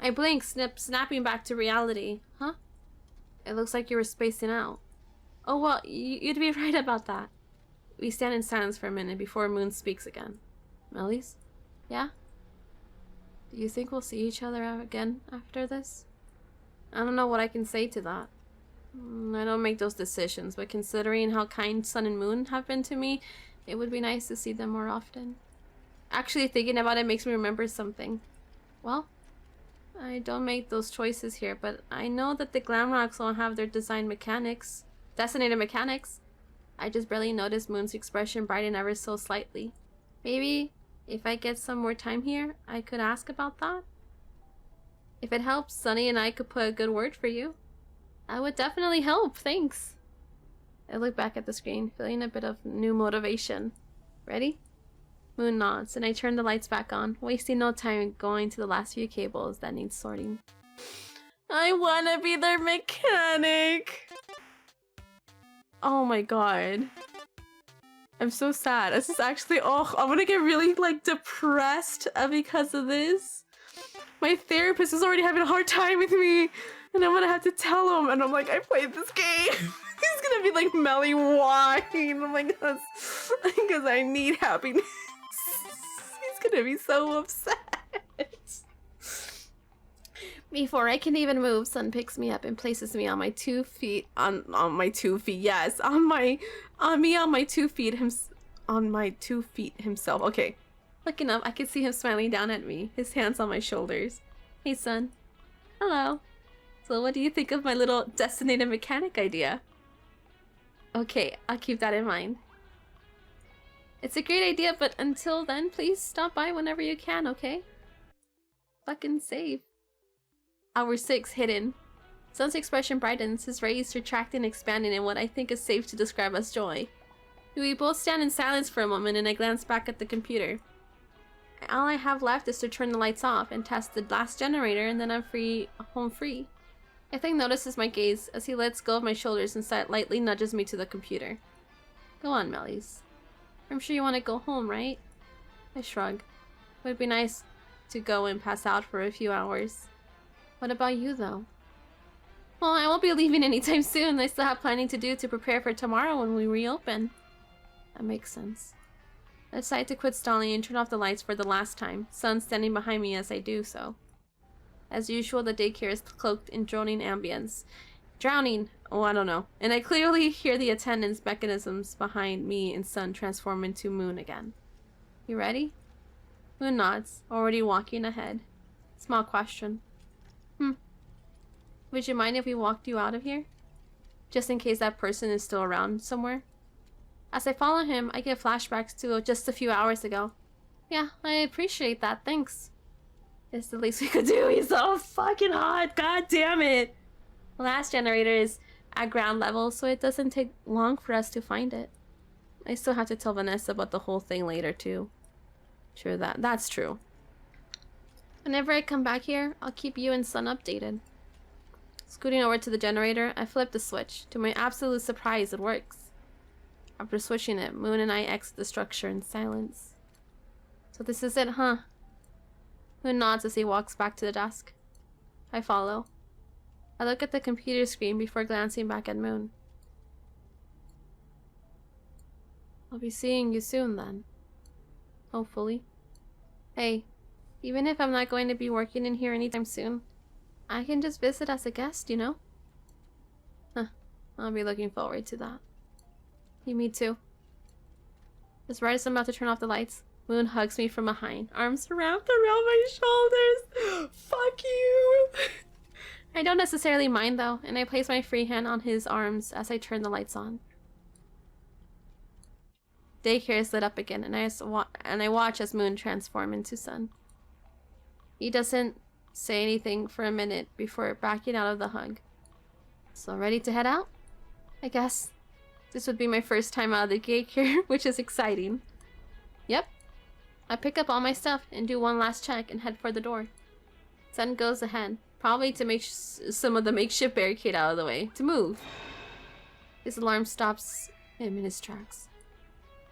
I blink, snapping back to reality. Huh? It looks like you were spacing out. Oh, well, you'd be right about that. We stand in silence for a minute before Moon speaks again. MeliZ? Yeah? Do you think we'll see each other again after this? I don't know what I can say to that. I don't make those decisions, but considering how kind Sun and Moon have been to me, it would be nice to see them more often. Actually, thinking about it makes me remember something. Well, I don't make those choices here, but I know that the Glamrocks all have their designated mechanics. I just barely noticed Moon's expression brighten ever so slightly. Maybe, if I get some more time here, I could ask about that? If it helps, Sunny and I could put a good word for you. That would definitely help, thanks. I look back at the screen, feeling a bit of new motivation. Ready? Moon nods, and I turn the lights back on, wasting no time going to the last few cables that need sorting. I wanna be their mechanic! Oh my god. I'm so sad. This is actually, oh, I'm gonna get really like depressed because of this. My therapist is already having a hard time with me, and I'm gonna have to tell him. And I'm like, I played this game. He's gonna be like, Melly, why? I'm like, because I need happiness. He's gonna be so upset. Before I can even move, Sun picks me up and places me on my 2 feet. On my 2 feet, yes. On my 2 feet. On my 2 feet himself. Okay. Looking up, I can see him smiling down at me, his hands on my shoulders. Hey, Sun. Hello. So what do you think of my little designated mechanic idea? Okay, I'll keep that in mind. It's a great idea, but until then, please stop by whenever you can, okay? Fucking save. Hour 6, hidden. Sun's expression brightens, his rays retracting and expanding in what I think is safe to describe as joy. We both stand in silence for a moment and I glance back at the computer. All I have left is to turn the lights off and test the last generator, and then I'm home free. I think notices my gaze as he lets go of my shoulders and lightly nudges me to the computer. Go on, MeliZ. I'm sure you want to go home, right? I shrug. It would be nice to go and pass out for a few hours. What about you, though? Well, I won't be leaving anytime soon. I still have planning to do to prepare for tomorrow when we reopen. That makes sense. I decide to quit stalling and turn off the lights for the last time, Sun standing behind me as I do so. As usual, the daycare is cloaked in droning ambience. Drowning! Oh, I don't know. And I clearly hear the attendance mechanisms behind me and Sun transform into Moon again. You ready? Moon nods, already walking ahead. Small question. Would you mind if we walked you out of here? Just in case that person is still around somewhere? As I follow him, I get flashbacks to just a few hours ago. Yeah, I appreciate that, thanks. It's the least we could do. He's so fucking hot, god damn it! The last generator is at ground level, so it doesn't take long for us to find it. I still have to tell Vanessa about the whole thing later, too. Sure, that's true. Whenever I come back here, I'll keep you and Sun updated. Scooting over to the generator, I flip the switch. To my absolute surprise, it works. After switching it, Moon and I exit the structure in silence. So this is it, huh? Moon nods as he walks back to the desk. I follow. I look at the computer screen before glancing back at Moon. I'll be seeing you soon then. Hopefully. Hey, even if I'm not going to be working in here anytime soon, I can just visit as a guest, you know? Huh. I'll be looking forward to that. Me too. Just right as I'm about to turn off the lights, Moon hugs me from behind, arms wrapped around my shoulders. Fuck you! I don't necessarily mind though, and I place my free hand on his arms as I turn the lights on. Daycare is lit up again, and I watch as Moon transform into Sun. He doesn't say anything for a minute before backing out of the hug. So ready to head out? I guess. This would be my first time out of the daycare, which is exciting. Yep. I pick up all my stuff and do one last check and head for the door. Sun goes ahead, probably to make some of the makeshift barricade out of the way, to move. His alarm stops him in his tracks.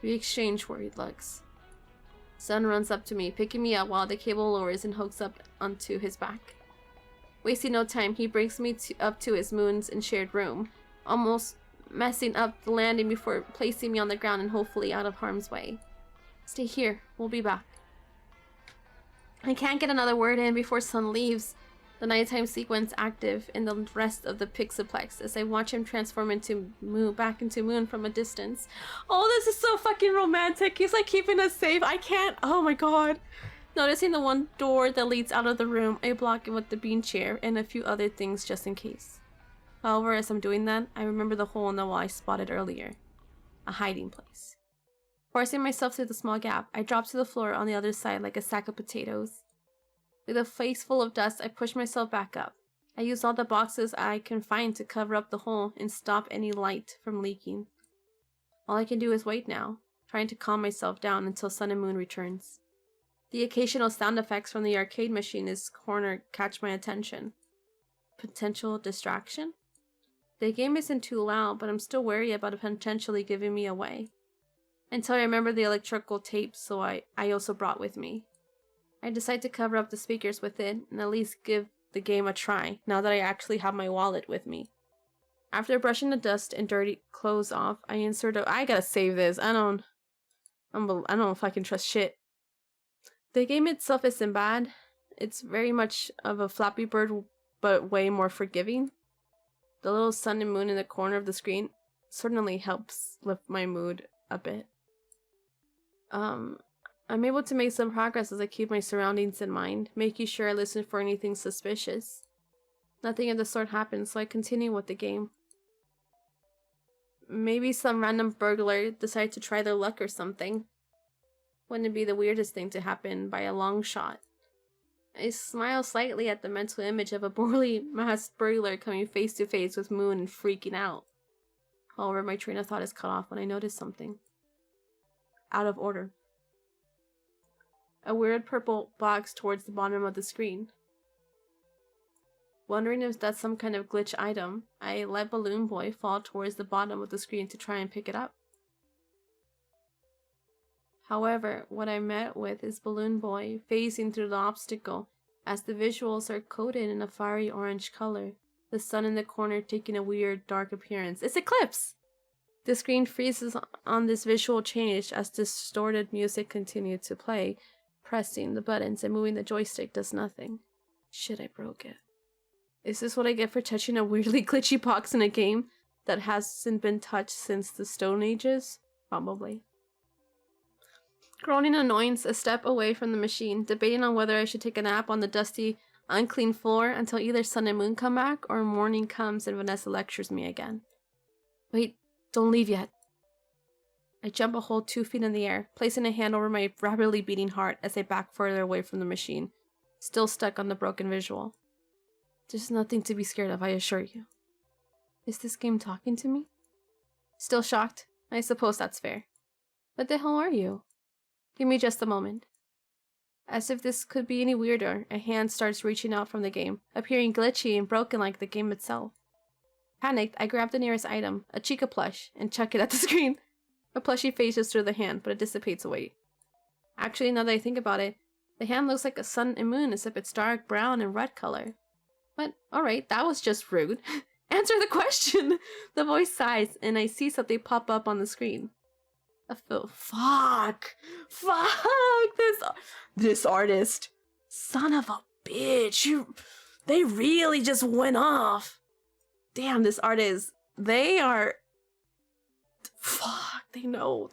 We exchange worried looks. Sun runs up to me, picking me up while the cable lowers and hooks up onto his back. Wasting no time, he brings me up to his Moon's and shared room, almost messing up the landing before placing me on the ground and hopefully out of harm's way. Stay here, we'll be back. I can't get another word in before Sun leaves, the nighttime sequence active in the rest of the Pixelplex as I watch him transform into back into Moon from a distance. Oh, this is so fucking romantic. He's like keeping us safe. I can't. Oh my god. Noticing the one door that leads out of the room, I block it with the bean chair and a few other things just in case. However, as I'm doing that, I remember the hole in the wall I spotted earlier. A hiding place. Forcing myself through the small gap, I drop to the floor on the other side like a sack of potatoes. With a face full of dust, I push myself back up. I use all the boxes I can find to cover up the hole and stop any light from leaking. All I can do is wait now, trying to calm myself down until Sun and Moon returns. The occasional sound effects from the arcade machine in his corner catch my attention. Potential distraction? The game isn't too loud, but I'm still wary about it potentially giving me away. Until I remember the electrical tape, so I also brought with me. I decide to cover up the speakers with it and at least give the game a try, now that I actually have my wallet with me. After brushing the dust and dirty clothes off, I insert I gotta save this. I don't fucking trust shit. The game itself isn't bad. It's very much of a Flappy Bird, but way more forgiving. The little sun and moon in the corner of the screen certainly helps lift my mood a bit. I'm able to make some progress as I keep my surroundings in mind, making sure I listen for anything suspicious. Nothing of the sort happens, so I continue with the game. Maybe some random burglar decided to try their luck or something. Wouldn't it be the weirdest thing to happen by a long shot? I smile slightly at the mental image of a poorly masked burglar coming face to face with Moon and freaking out. However, my train of thought is cut off when I notice something out of order. A weird purple box towards the bottom of the screen. Wondering if that's some kind of glitch item, I let Balloon Boy fall towards the bottom of the screen to try and pick it up. However, what I met with is Balloon Boy phasing through the obstacle as the visuals are coated in a fiery orange color, the sun in the corner taking a weird dark appearance. It's Eclipse! The screen freezes on this visual change as distorted music continued to play. Pressing the buttons and moving the joystick does nothing. Shit, I broke it. Is this what I get for touching a weirdly glitchy box in a game that hasn't been touched since the Stone Ages? Probably. Groaning annoyance a step away from the machine, debating on whether I should take a nap on the dusty, unclean floor until either Sun and Moon come back or morning comes and Vanessa lectures me again. Wait, don't leave yet. I jump a whole 2 feet in the air, placing a hand over my rapidly beating heart as I back further away from the machine, still stuck on the broken visual. There's nothing to be scared of, I assure you. Is this game talking to me? Still shocked? I suppose that's fair. What the hell are you? Give me just a moment. As if this could be any weirder, a hand starts reaching out from the game, appearing glitchy and broken like the game itself. Panicked, I grab the nearest item, a Chica plush, and chuck it at the screen. A plushie phases through the hand, but it dissipates away. Actually, now that I think about it, the hand looks like a sun and moon except it's dark brown and red color. But, alright, that was just rude. Answer the question! The voice sighs, and I see something pop up on the screen. Fuck! This artist. Son of a bitch. They really just went off. Damn, this artist. They are... Fuck, they know.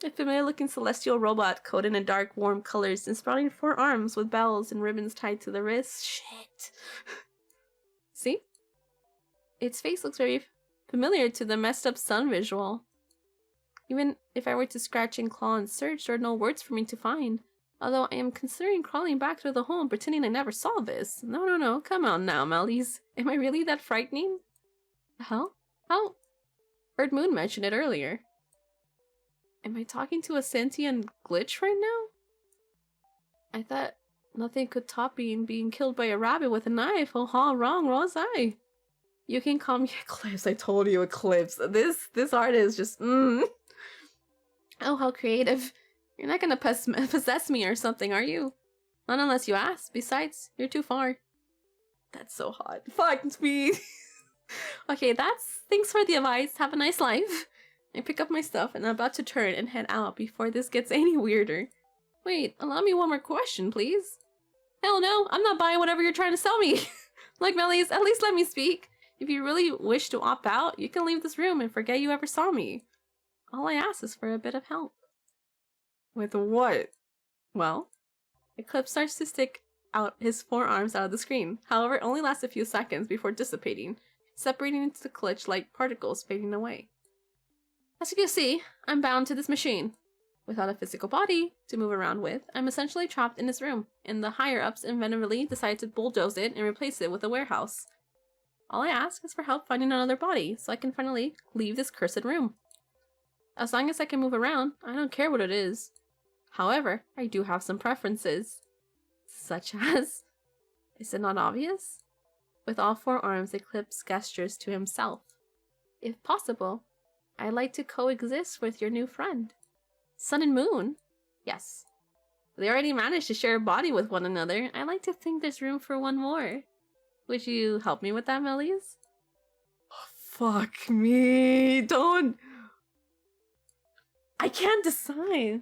A familiar-looking celestial robot coated in dark, warm colors and sprouting 4 arms with bells and ribbons tied to the wrists. Shit. See? Its face looks very familiar to the messed up sun visual. Even if I were to scratch and claw and search, there are no words for me to find. Although I am considering crawling back through the hole and pretending I never saw this. No, come on now, MeliZ. Am I really that frightening? The hell? How? Heard Moon mention it earlier. Am I talking to a sentient glitch right now? I thought nothing could top being killed by a rabbit with a knife. Oh, how wrong was I? You can call me Eclipse. I told you, Eclipse. This art is just Oh, how creative. You're not gonna possess me or something, are you? Not unless you ask. Besides, you're too far. That's so hot. Fuck me. Okay, thanks for the advice. Have a nice life. I pick up my stuff and I'm about to turn and head out before this gets any weirder. Wait, allow me one more question, please. Hell no, I'm not buying whatever you're trying to sell me. Like, MeliZ, at least let me speak. If you really wish to opt out, you can leave this room and forget you ever saw me. All I ask is for a bit of help. With what? Well, Eclipse starts to stick out his 4 arms out of the screen. However, it only lasts a few seconds before dissipating, separating into the glitch-like particles fading away. As you can see, I'm bound to this machine. Without a physical body to move around with, I'm essentially trapped in this room, and the higher-ups inventively decide to bulldoze it and replace it with a warehouse. All I ask is for help finding another body, so I can finally leave this cursed room. As long as I can move around, I don't care what it is. However, I do have some preferences. Such as... Is it not obvious? With all four arms, Eclipse gestures to himself. If possible, I'd like to coexist with your new friend. Sun and Moon? Yes. They already managed to share a body with one another. I like to think there's room for one more. Would you help me with that, MeliZ? Oh, fuck me. Don't. I can't decide.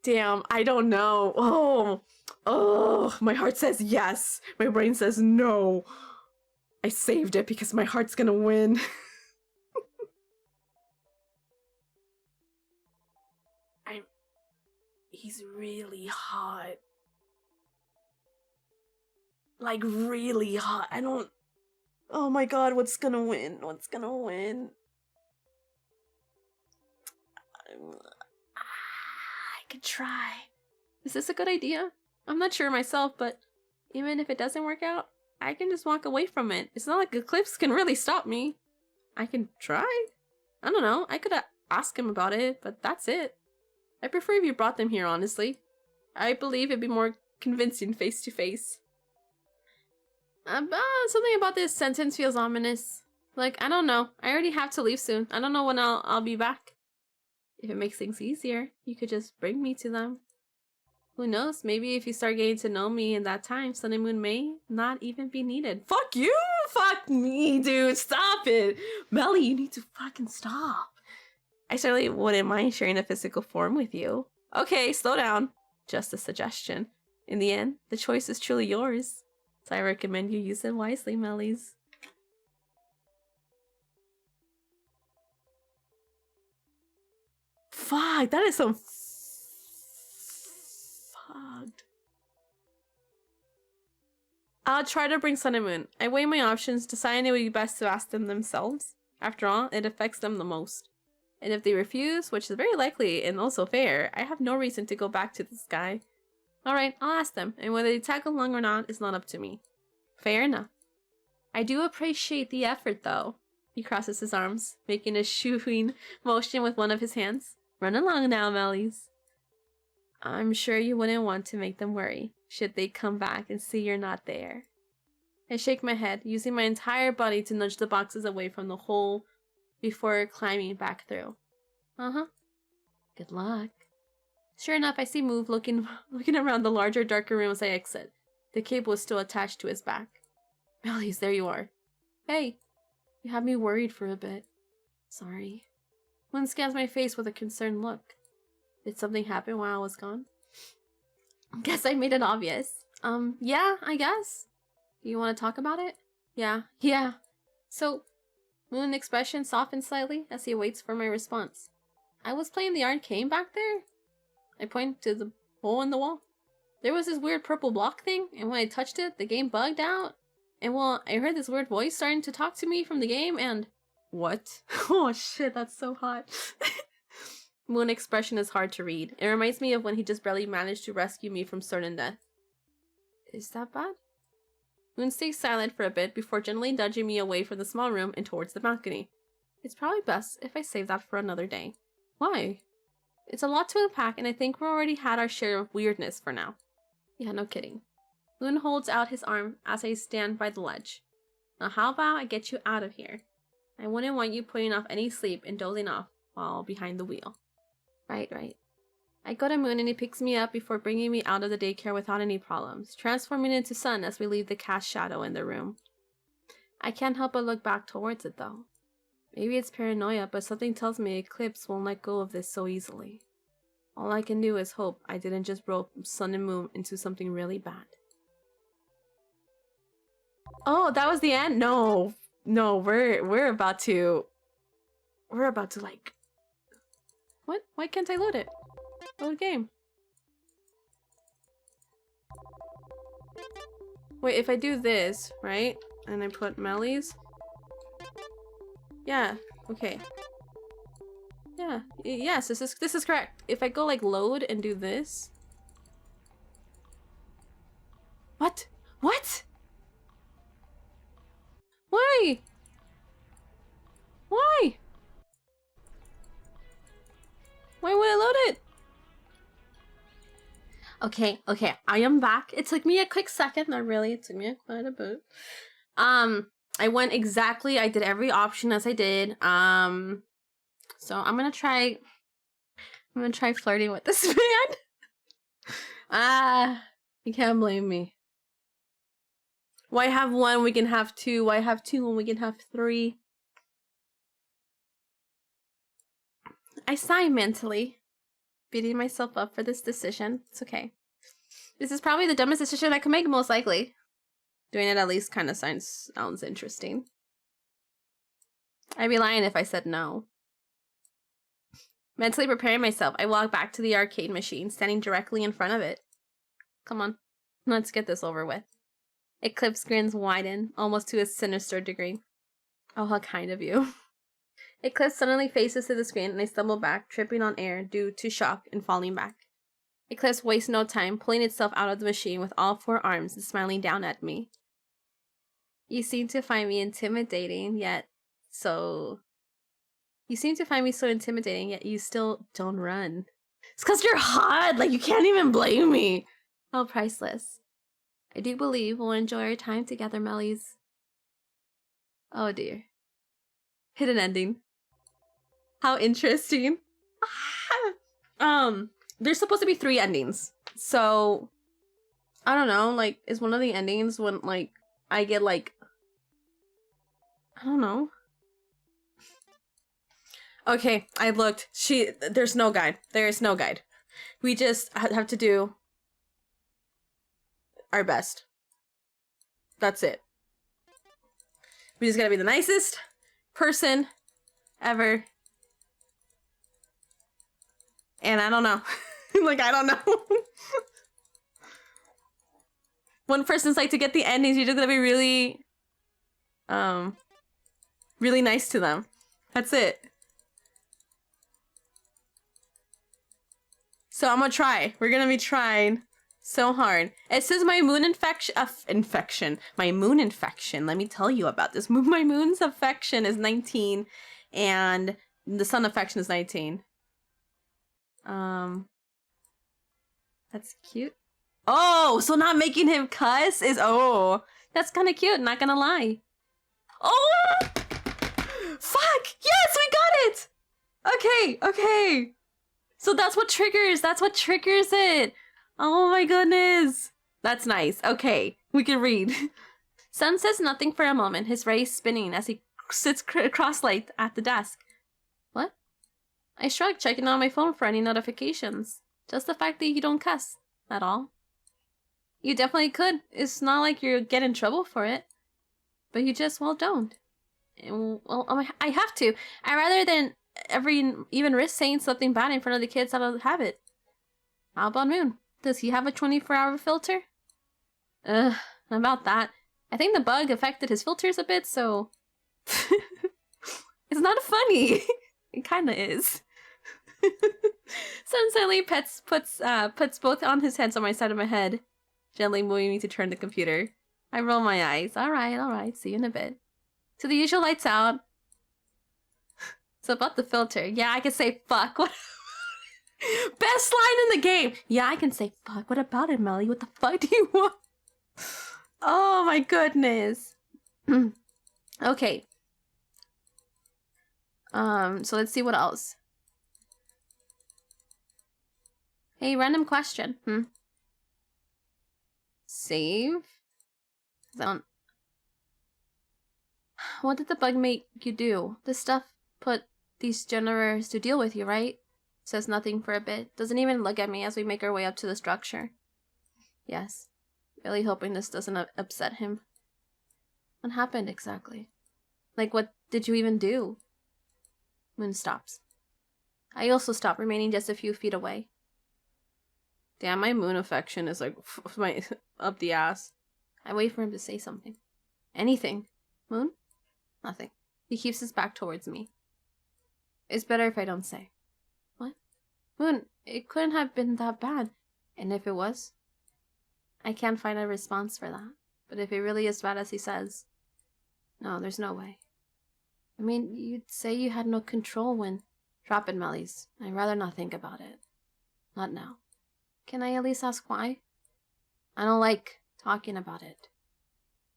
Damn, I don't know. Oh, my heart says yes. My brain says no. I saved it because my heart's gonna win. He's really hot. Like, really hot. I don't... Oh my god, what's gonna win? What's gonna win? I could try. Is this a good idea? I'm not sure myself, but even if it doesn't work out, I can just walk away from it. It's not like Eclipse can really stop me. I can try? I don't know. I could ask him about it, but that's it. I prefer if you brought them here, honestly. I believe it'd be more convincing face to face. Something about this sentence feels ominous. Like, I don't know. I already have to leave soon. I don't know when I'll be back. If it makes things easier, you could just bring me to them. Who knows? Maybe if you start getting to know me in that time, Sun and Moon may not even be needed. Fuck you! Fuck me, dude! Stop it! Meli, you need to fucking stop. I certainly wouldn't mind sharing a physical form with you. Okay, slow down. Just a suggestion. In the end, the choice is truly yours. So I recommend you use it wisely, MeliZ. Fuck, that is so fucked. I'll try to bring Sun and Moon. I weigh my options, deciding it would be best to ask them themselves. After all, it affects them the most. And if they refuse, which is very likely and also fair, I have no reason to go back to this guy. Alright, I'll ask them, and whether they tag along or not is not up to me. Fair enough. I do appreciate the effort, though. He crosses his arms, making a shooing motion with one of his hands. Run along now, MeliZ. I'm sure you wouldn't want to make them worry, should they come back and see you're not there. I shake my head, using my entire body to nudge the boxes away from the hole before climbing back through. Uh-huh. Good luck. Sure enough, I see Move looking around the larger, darker room as I exit. The cable is still attached to his back. MeliZ, there you are. Hey, you had me worried for a bit. Sorry. Moon scans my face with a concerned look. Did something happen while I was gone? Guess I made it obvious. Yeah, I guess. Do you want to talk about it? Yeah. So, Moon's expression softens slightly as he waits for my response. I was playing the arcade back there. I point to the hole in the wall. There was this weird purple block thing, and when I touched it, the game bugged out. And well, I heard this weird voice starting to talk to me from the game, and... What? Oh shit, that's so hot. Moon's expression is hard to read. It reminds me of when he just barely managed to rescue me from certain death. Is that bad? Moon stays silent for a bit before gently nudging me away from the small room and towards the balcony. It's probably best if I save that for another day. Why? It's a lot to unpack, and I think we already had our share of weirdness for now. Yeah, no kidding. Moon holds out his arm as I stand by the ledge. Now how about I get you out of here? I wouldn't want you putting off any sleep and dozing off while behind the wheel. Right. I go to Moon and he picks me up before bringing me out of the daycare without any problems, transforming into Sun as we leave the cast shadow in the room. I can't help but look back towards it though. Maybe it's paranoia, but something tells me Eclipse won't let go of this so easily. All I can do is hope I didn't just rope Sun and Moon into something really bad. Oh, that was the end? No, we're about to like... What? Why can't I load it? Load game. Wait, if I do this, right? And I put MeliZ. Yeah, okay. Yeah, yes, this is correct. If I go like load and do this. What? What? Why? Why? Why would I load it? Okay, okay, I am back. It took me a quick second. Not really. It took me quite a bit. I went exactly. I did every option as I did. So I'm gonna try flirting with this man. You can't blame me. Why have one? We can have two. Why have two when we can have three? I sigh mentally, beating myself up for this decision. It's okay. This is probably the dumbest decision I could make, most likely. Doing it at least kind of sounds interesting. I'd be lying if I said no. Mentally preparing myself, I walk back to the arcade machine, standing directly in front of it. Come on, let's get this over with. Eclipse grins widen, almost to a sinister degree. Oh, how kind of you. Eclipse suddenly faces to the screen and I stumble back, tripping on air due to shock and falling back. Eclipse wastes no time, pulling itself out of the machine with all four arms and smiling down at me. You seem to find me intimidating, yet so... You seem to find me so intimidating, yet you still don't run. It's because you're hot! Like, you can't even blame me! Oh, priceless. I do believe we'll enjoy our time together, MeliZ. Oh dear. Hidden ending. How interesting. There's supposed to be 3 endings. So, I don't know, like, is one of the endings when, like, I get, like... I don't know. Okay, I looked. There's no guide. There is no guide. We just have to do our best. That's it. We just gotta be the nicest person ever. And I don't know. Like, I don't know. One person's like, to get the endings, you're just gonna be really, really nice to them. That's it. So I'm gonna try. We're gonna be trying so hard. It says my moon infection. My moon infection. Let me tell you about this. My moon's affection is 19, and the sun affection is 19. That's cute. Oh, so not making him cuss is that's kind of cute. Not gonna lie. Oh, fuck! Yes, we got it. Okay, okay. So that's what triggers. That's what triggers it. Oh my goodness. That's nice. Okay, we can read. Sun says nothing for a moment, his rays spinning as he sits cross-legged at the desk. What? I shrug, checking on my phone for any notifications. Just the fact that you don't cuss at all. You definitely could. It's not like you get in trouble for it. But you just, well, don't. Well, I have to. I rather than even risk saying something bad in front of the kids out of habit. How about Moon? Does he have a 24-hour filter? About that. I think the bug affected his filters a bit, so... It's not funny. It kinda is. Sun suddenly puts both on his hands on my side of my head, gently moving me to turn the computer. I roll my eyes. Alright, see you in a bit. So the usual lights out. So about the filter. Yeah, I can say fuck. What? Best line in the game. Yeah, I can say fuck. What about it, Melly? What the fuck do you want? Oh my goodness. Okay. So let's see what else. Hey, random question. Save? What did the bug make you do? This stuff put these generators to deal with you, right? Says nothing for a bit. Doesn't even look at me as we make our way up to the structure. Yes. Really hoping this doesn't upset him. What happened exactly? Like, what did you even do? Moon stops. I also stop, remaining just a few feet away. Damn, my moon affection is like my up the ass. I wait for him to say something. Anything. Moon? Nothing. He keeps his back towards me. It's better if I don't say. What? Moon, it couldn't have been that bad. And if it was? I can't find a response for that. But if it really is bad as he says... No, there's no way. I mean, you'd say you had no control when... Drop it, MeliZ. I'd rather not think about it. Not now. Can I at least ask why? I don't like talking about it.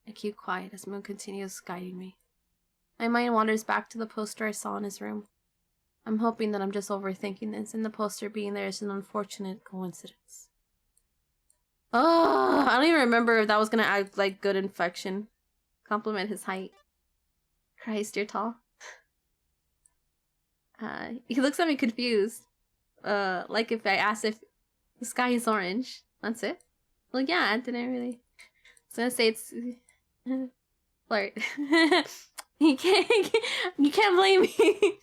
I keep quiet as Moon continues guiding me. My mind wanders back to the poster I saw in his room. I'm hoping that I'm just overthinking this, and the poster being there is an unfortunate coincidence. Oh, I don't even remember if that was gonna act like good infection. Compliment his height. Christ, you're tall. He looks at me confused. Like if I asked if the sky is orange. That's it? Well, yeah, I didn't really. I was gonna say it's flirt. you can't blame me.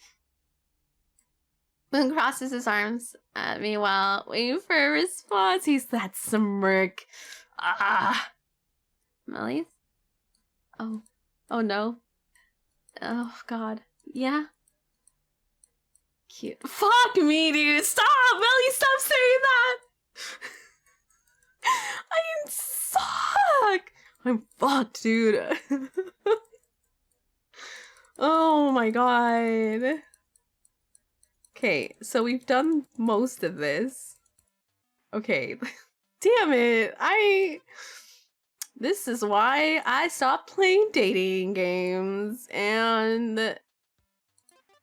Moon crosses his arms at me while waiting for a response. He's that smirk. Ah. MeliZ? Oh. Oh no. Oh god. Yeah? Cute. Fuck me, dude! Stop! MeliZ, stop saying that! I suck! I'm fucked, dude. Oh my god. Okay, so we've done most of this. Okay. Damn it. This is why I stopped playing dating games, and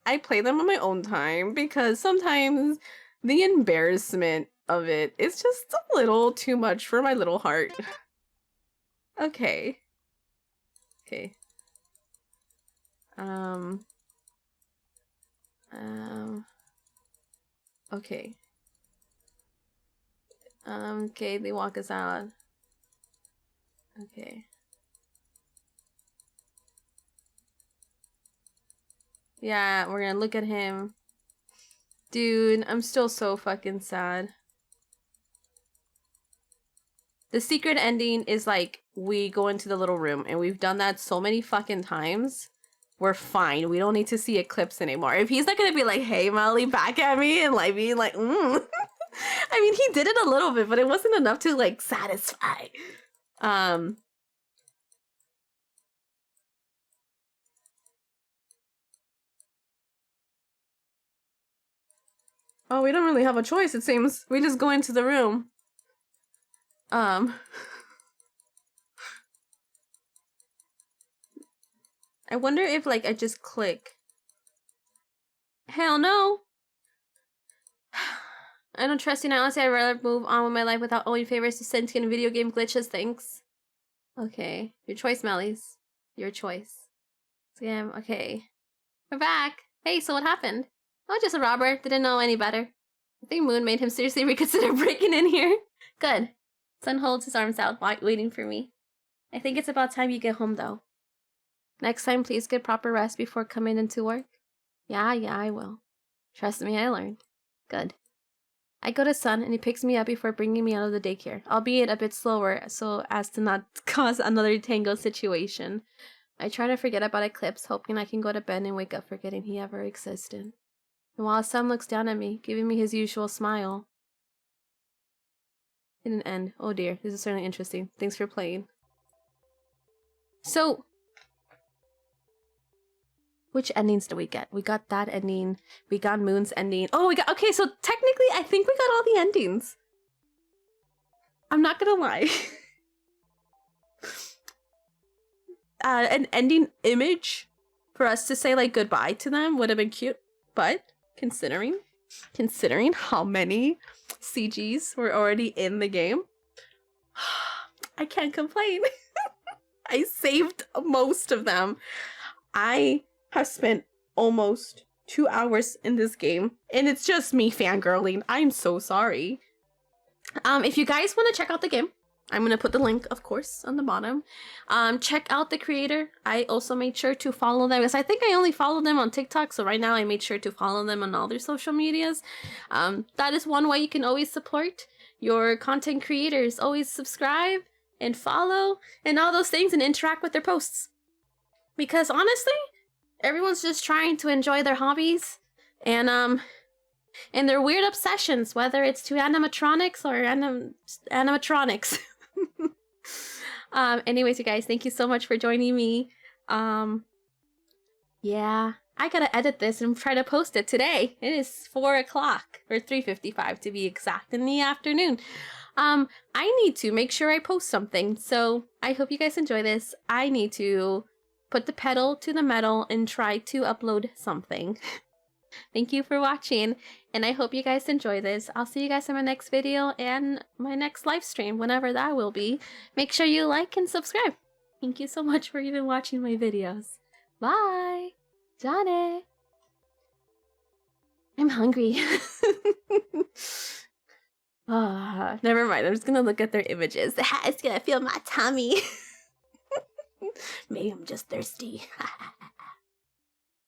I play them on my own time because sometimes the embarrassment of it is just a little too much for my little heart. Okay. Okay. Okay. Okay, they walk us out. Okay. Yeah, we're gonna look at him. Dude, I'm still so fucking sad. The secret ending is like, we go into the little room, and we've done that so many fucking times. We're fine. We don't need to see Eclipse anymore. If he's not gonna be like, hey, MeliZ, back at me, and like being like, I mean, he did it a little bit, but it wasn't enough to like satisfy. Oh, we don't really have a choice, it seems. We just go into the room. I wonder if, like, I just click. Hell no! I don't trust you now. Honestly, I'd rather move on with my life without owing favors to sentient video game glitches, thanks. Okay. Your choice, MeliZ. Your choice. Scam, okay. We're back! Hey, so what happened? Oh, just a robber. Didn't know any better. I think Moon made him seriously reconsider breaking in here. Good. Sun holds his arms out, waiting for me. I think it's about time you get home, though. Next time, please get proper rest before coming into work. Yeah, I will. Trust me, I learned. Good. I go to Sun, and he picks me up before bringing me out of the daycare, albeit a bit slower so as to not cause another tango situation. I try to forget about Eclipse, hoping I can go to bed and wake up forgetting he ever existed. And while Sun looks down at me, giving me his usual smile. It didn't end. Oh dear, this is certainly interesting. Thanks for playing. So, which endings do we get? We got that ending. We got Moon's ending. Oh, we got... Okay, so technically, I think we got all the endings. I'm not gonna lie. An ending image for us to say, like, goodbye to them would have been cute. But, considering how many CGs were already in the game, I can't complain. I saved most of them. I have spent almost 2 hours in this game, and it's just me fangirling. I'm so sorry. If you guys want to check out the game, I'm going to put the link, of course, on the bottom. Check out the creator. I also made sure to follow them, because I think I only follow them on TikTok, so right now I made sure to follow them on all their social medias. That is one way you can always support your content creators. Always subscribe and follow and all those things and interact with their posts. Because honestly, everyone's just trying to enjoy their hobbies and their weird obsessions, whether it's to animatronics or animatronics. Anyways, you guys, thank you so much for joining me. Yeah, I gotta edit this and try to post it today. It is 4 o'clock, or 3:55 to be exact, in the afternoon. I need to make sure I post something, so I hope you guys enjoy this. I need to put the pedal to the metal and try to upload something. Thank you for watching, and I hope you guys enjoy this. I'll see you guys in my next video and my next live stream, whenever that will be. Make sure you like and subscribe. Thank you so much for even watching my videos. Bye! Johnny! I'm hungry. Never mind. I'm just gonna look at their images. The hat is gonna fill my tummy. Maybe I'm just thirsty.